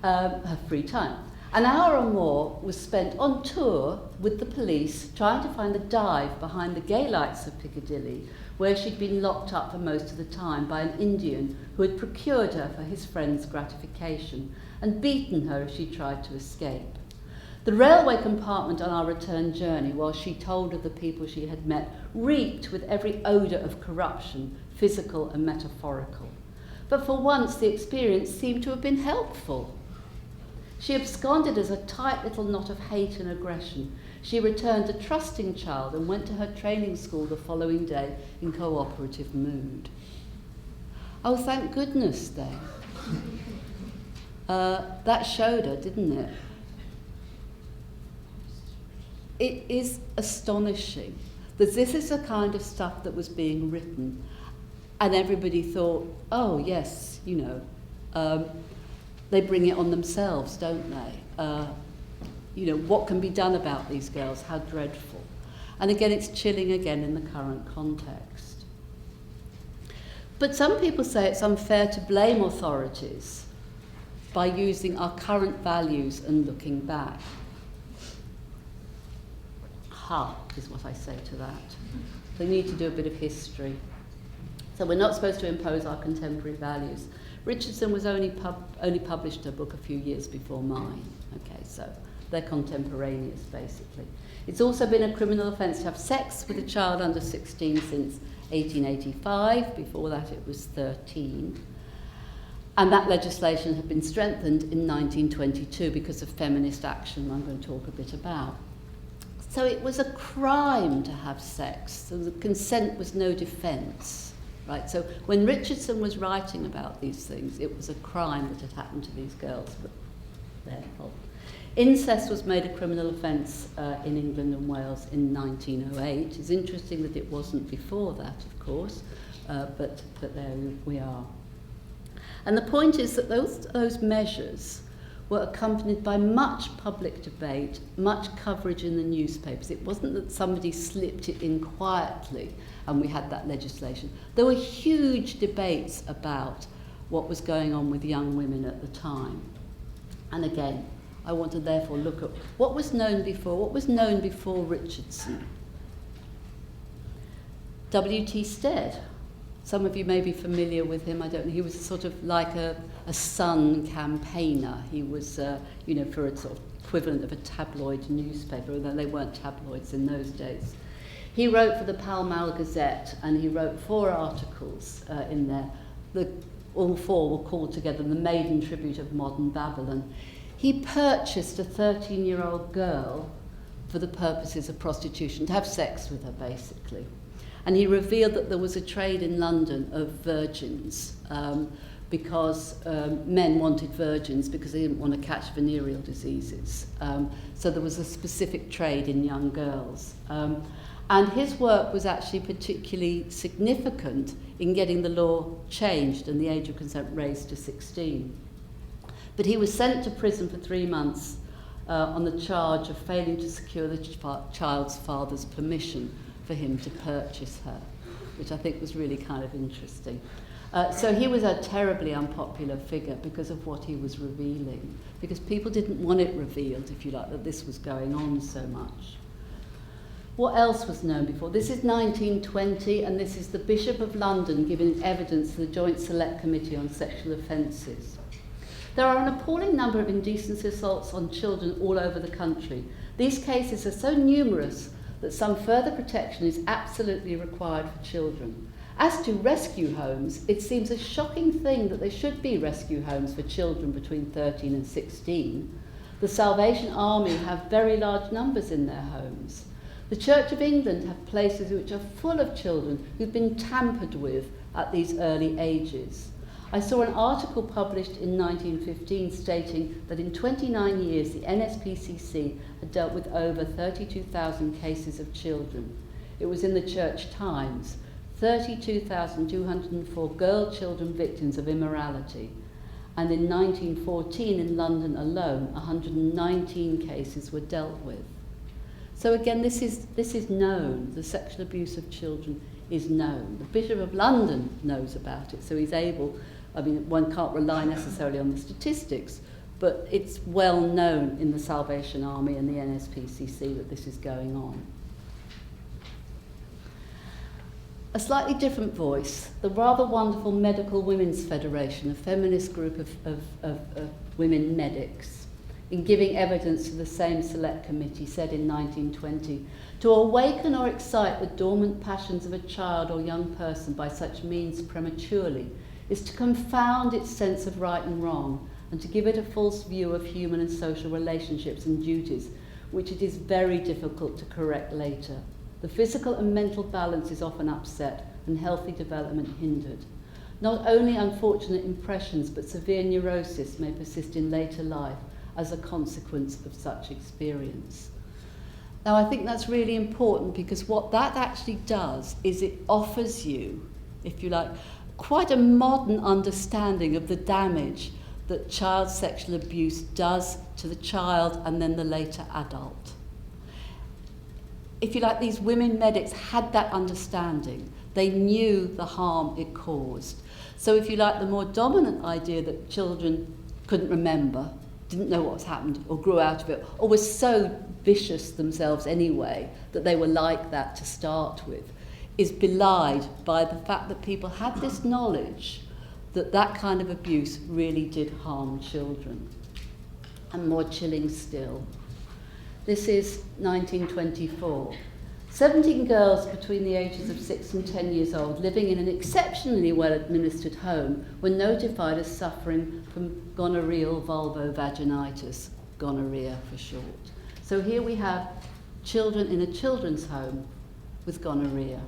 Her free time. An hour or more was spent on tour with the police trying to find the dive behind the gay lights of Piccadilly, where she'd been locked up for most of the time by an Indian who had procured her for his friend's gratification and beaten her if she tried to escape. The railway compartment on our return journey, while she told of the people she had met, reeked with every odour of corruption, physical and metaphorical. But for once the experience seemed to have been helpful. She absconded as a tight little knot of hate and aggression. She returned a trusting child and went to her training school the following day in cooperative mood. Oh, thank goodness then. That showed her, didn't it? It is astonishing that this is the kind of stuff that was being written, and everybody thought, oh yes, you know, they bring it on themselves, don't they? You know, what can be done about these girls? How dreadful. And again, it's chilling again in the current context. But some people say it's unfair to blame authorities by using our current values and looking back. Ha, is what I say to that. They need to do a bit of history. So we're not supposed to impose our contemporary values. Richardson was only published a book a few years before mine. Okay, so they're contemporaneous, basically. It's also been a criminal offence to have sex with a child under 16 since 1885. Before that, it was 13. And that legislation had been strengthened in 1922 because of feminist action I'm going to talk a bit about. So it was a crime to have sex, so the consent was no defence, right? So when Richardson was writing about these things, it was a crime that had happened to these girls, but their fault. Incest was made a criminal offence in England and Wales in 1908. It's interesting that it wasn't before that, of course, but there we are. And the point is that those measures were accompanied by much public debate, much coverage in the newspapers. It wasn't that somebody slipped it in quietly and we had that legislation. There were huge debates about what was going on with young women at the time. And again, I want to therefore look at what was known before Richardson. W.T. Stead. Some of you may be familiar with him, I don't know. He was sort of like a Sun campaigner. He was, for a sort of equivalent of a tabloid newspaper, although they weren't tabloids in those days. He wrote for the Pall Mall Gazette, and he wrote 4 articles in there. All 4 were called together The Maiden Tribute of Modern Babylon. He purchased a 13-year-old girl for the purposes of prostitution, to have sex with her, basically. And he revealed that there was a trade in London of virgins because men wanted virgins because they didn't want to catch venereal diseases. So there was a specific trade in young girls. And his work was actually particularly significant in getting the law changed and the age of consent raised to 16. But he was sent to prison for 3 months on the charge of failing to secure the child's father's permission for him to purchase her, which I think was really kind of interesting. So he was a terribly unpopular figure because of what he was revealing, because people didn't want it revealed, if you like, that this was going on so much. What else was known before? This is 1920, and this is the Bishop of London giving evidence to the Joint Select Committee on Sexual Offences. There are an appalling number of indecent assaults on children all over the country. These cases are so numerous that some further protection is absolutely required for children. As to rescue homes, it seems a shocking thing that there should be rescue homes for children between 13 and 16. The Salvation Army have very large numbers in their homes. The Church of England have places which are full of children who've been tampered with at these early ages. I saw an article published in 1915 stating that in 29 years the NSPCC had dealt with over 32,000 cases of children. It was in the Church Times, 32,204 girl children victims of immorality. And in 1914 in London alone, 119 cases were dealt with. So again, this is known. The sexual abuse of children is known. The Bishop of London knows about it, so he's able, I mean, one can't rely necessarily on the statistics, but it's well known in the Salvation Army and the NSPCC that this is going on. A slightly different voice, the rather wonderful Medical Women's Federation, a feminist group of women medics, in giving evidence to the same select committee, said in 1920, to awaken or excite the dormant passions of a child or young person by such means prematurely is to confound its sense of right and wrong, and to give it a false view of human and social relationships and duties, which it is very difficult to correct later. The physical and mental balance is often upset and healthy development hindered. Not only unfortunate impressions, but severe neurosis may persist in later life as a consequence of such experience. Now, I think that's really important, because what that actually does is it offers you, if you like, quite a modern understanding of the damage that child sexual abuse does to the child and then the later adult. If you like, these women medics had that understanding. They knew the harm it caused. So if you like, the more dominant idea that children couldn't remember, didn't know what was happened, or grew out of it, or were so vicious themselves anyway that they were like that to start with, is belied by the fact that people had this knowledge that that kind of abuse really did harm children. And more chilling still, this is 1924. 17 girls between the ages of 6 and 10 years old living in an exceptionally well-administered home were notified as suffering from gonorrheal vulvovaginitis, gonorrhea for short. So here we have children in a children's home with gonorrhea.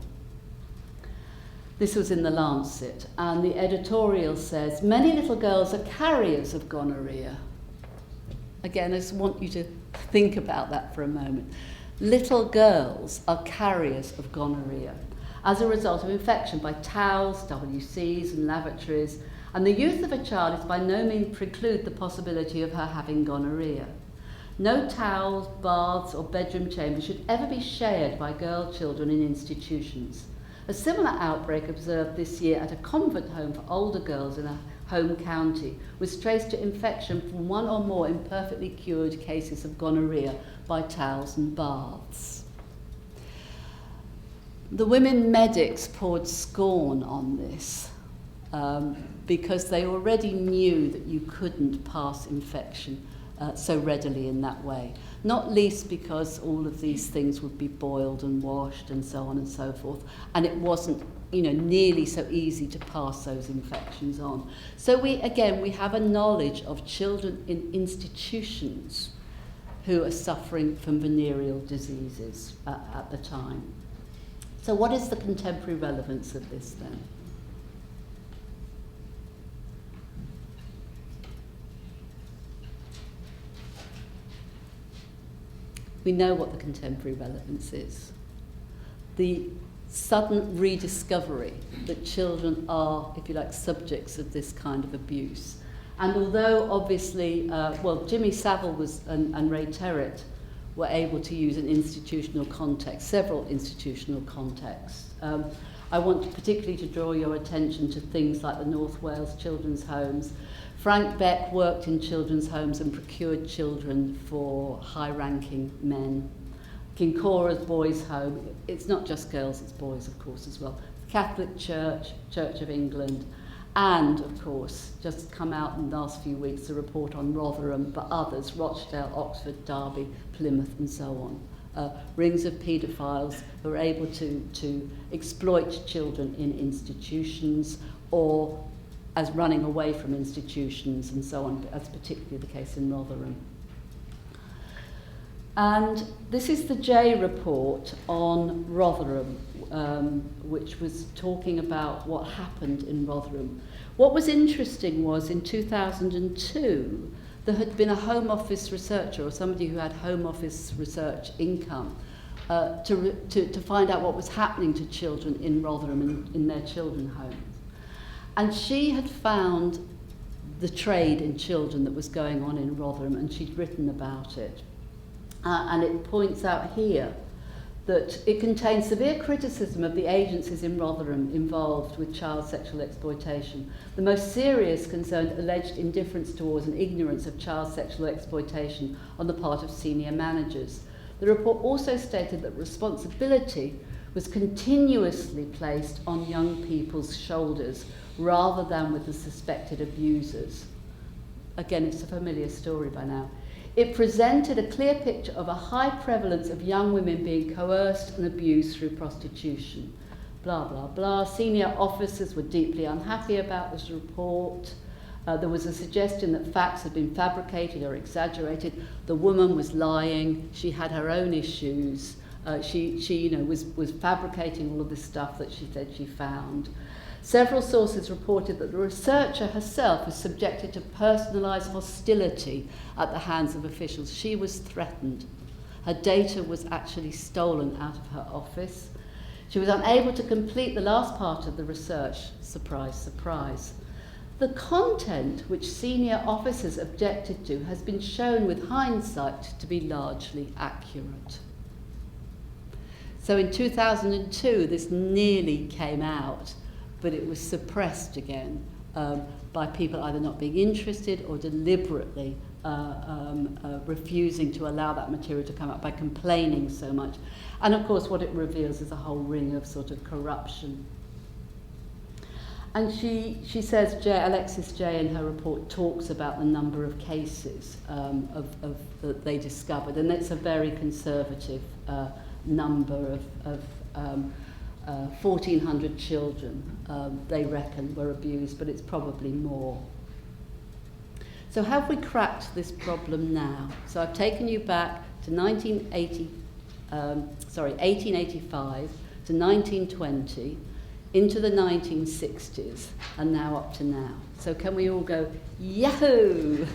This was in the Lancet, and the editorial says, many little girls are carriers of gonorrhea. Again, I just want you to think about that for a moment. Little girls are carriers of gonorrhea as a result of infection by towels, WCs and lavatories, and the youth of a child is by no means preclude the possibility of her having gonorrhea. No towels, baths or bedroom chambers should ever be shared by girl children in institutions. A similar outbreak observed this year at a convent home for older girls in a home county was traced to infection from one or more imperfectly cured cases of gonorrhea by towels and baths. The women medics poured scorn on this because they already knew that you couldn't pass infection so readily in that way, not least because all of these things would be boiled and washed and so on and so forth, and it wasn't nearly so easy to pass those infections on. So we have a knowledge of children in institutions who are suffering from venereal diseases at the time. So what is the contemporary relevance of this then? We know what the contemporary relevance is. The sudden rediscovery that children are, if you like, subjects of this kind of abuse. And although obviously, Jimmy Savile and Ray Terrett were able to use an institutional context, several institutional contexts. I want particularly to draw your attention to things like the North Wales Children's Homes. Frank Beck worked in children's homes and procured children for high-ranking men. Kincora's boys' home, it's not just girls, it's boys, of course, as well. Catholic Church, Church of England, and, of course, just come out in the last few weeks, a report on Rotherham, but others, Rochdale, Oxford, Derby, Plymouth, and so on. Rings of paedophiles who are able to exploit children in institutions or as running away from institutions and so on, as particularly the case in Rotherham. And this is the J report on Rotherham, which was talking about what happened in Rotherham. What was interesting was in 2002, there had been a Home Office researcher or somebody who had Home Office research income to find out what was happening to children in Rotherham in their children's homes. And she had found the trade in children that was going on in Rotherham, and she'd written about it. And it points out here that it contains severe criticism of the agencies in Rotherham involved with child sexual exploitation. The most serious concerned alleged indifference towards and ignorance of child sexual exploitation on the part of senior managers. The report also stated that responsibility was continuously placed on young people's shoulders rather than with the suspected abusers. Again, it's a familiar story by now. It presented a clear picture of a high prevalence of young women being coerced and abused through prostitution. Blah, blah, blah. Senior officers were deeply unhappy about this report. There was a suggestion that facts had been fabricated or exaggerated. The woman was lying. She had her own issues. She was fabricating all of this stuff that she said she found. Several sources reported that the researcher herself was subjected to personalised hostility at the hands of officials. She was threatened. Her data was actually stolen out of her office. She was unable to complete the last part of the research. Surprise, surprise. The content which senior officers objected to has been shown with hindsight to be largely accurate. So in 2002, this nearly came out, but it was suppressed again by people either not being interested or deliberately refusing to allow that material to come out by complaining so much. And of course what it reveals is a whole ring of sort of corruption. And she says, Alexis J in her report talks about the number of cases that they discovered, and it's a very conservative number of 1,400 children, they reckon, were abused, but it's probably more. So have we cracked this problem now? So I've taken you back to 1885 to 1920, into the 1960s, and now up to now. So can we all go, yahoo!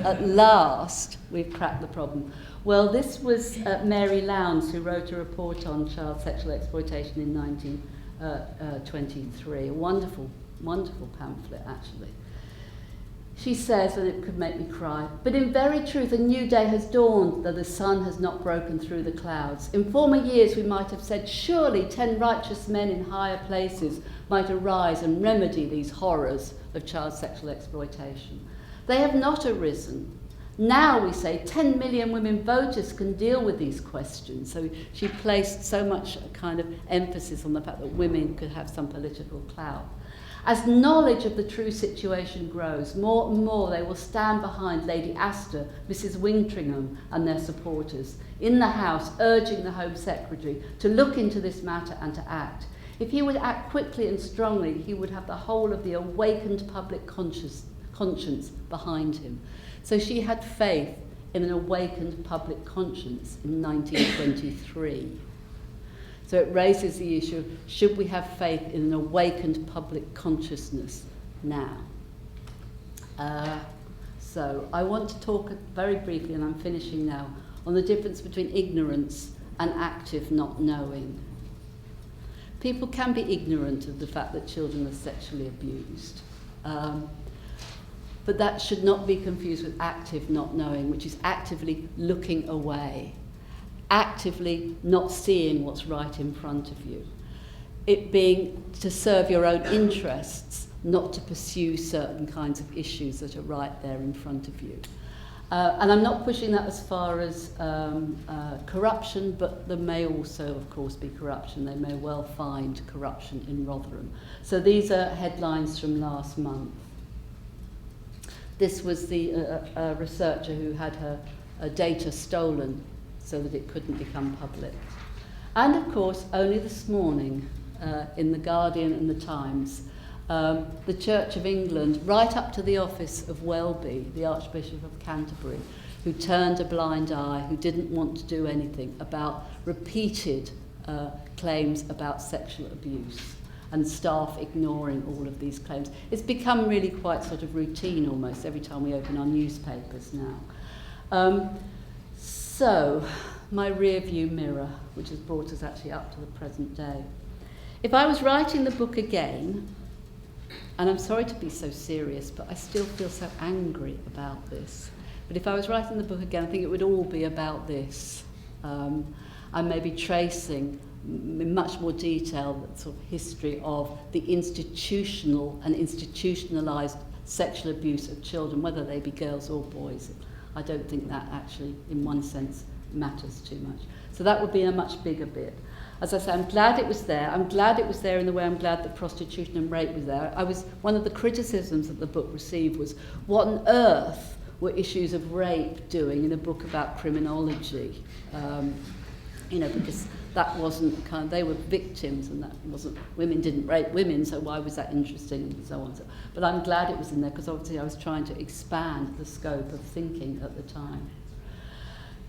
At last, we've cracked the problem. Well, this was Mary Lowndes, who wrote a report on child sexual exploitation in 1923. A wonderful, wonderful pamphlet, actually. She says, and it could make me cry, but in very truth a new day has dawned, though the sun has not broken through the clouds. In former years we might have said, surely 10 righteous men in higher places might arise and remedy these horrors of child sexual exploitation. They have not arisen. Now we say 10 million women voters can deal with these questions. So she placed so much kind of emphasis on the fact that women could have some political clout. As knowledge of the true situation grows, more and more they will stand behind Lady Astor, Mrs. Wintringham and their supporters in the House, urging the Home Secretary to look into this matter and to act. If he would act quickly and strongly, he would have the whole of the awakened public conscience behind him. So she had faith in an awakened public conscience in 1923. So it raises the issue, should we have faith in an awakened public consciousness now? So I want to talk very briefly, and I'm finishing now, on the difference between ignorance and active not knowing. People can be ignorant of the fact that children are sexually abused. But that should not be confused with active not knowing, which is actively looking away, actively not seeing what's right in front of you. It being to serve your own interests, not to pursue certain kinds of issues that are right there in front of you. And I'm not pushing that as far as corruption, but there may also, of course, be corruption. They may well find corruption in Rotherham. So these are headlines from last month. This was the researcher who had her data stolen so that it couldn't become public. And of course, only this morning, in The Guardian and The Times, the Church of England, right up to the office of Welby, the Archbishop of Canterbury, who turned a blind eye, who didn't want to do anything about repeated claims about sexual abuse, and staff ignoring all of these claims. It's become really quite sort of routine almost every time we open our newspapers now. So, my rear view mirror, which has brought us actually up to the present day. If I was writing the book again, and I'm sorry to be so serious, but I still feel so angry about this. But if I was writing the book again, I think it would all be about this. I may be tracing in much more detail the sort of history of the institutional and institutionalised sexual abuse of children, whether they be girls or boys. I don't think that actually, in one sense, matters too much. So that would be a much bigger bit. As I say, I'm glad it was there. I'm glad it was there in the way I'm glad that prostitution and rape was there. One of the criticisms that the book received was, what on earth were issues of rape doing in a book about criminology? Because that wasn't they were victims, and that wasn't, women didn't rape women, so why was that interesting, and so on. But I'm glad it was in there, because obviously I was trying to expand the scope of thinking at the time.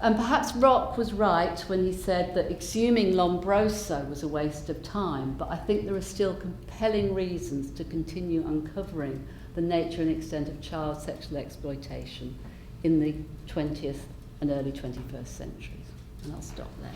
And perhaps Rock was right when he said that exhuming Lombroso was a waste of time, but I think there are still compelling reasons to continue uncovering the nature and extent of child sexual exploitation in the 20th and early 21st centuries. And I'll stop there.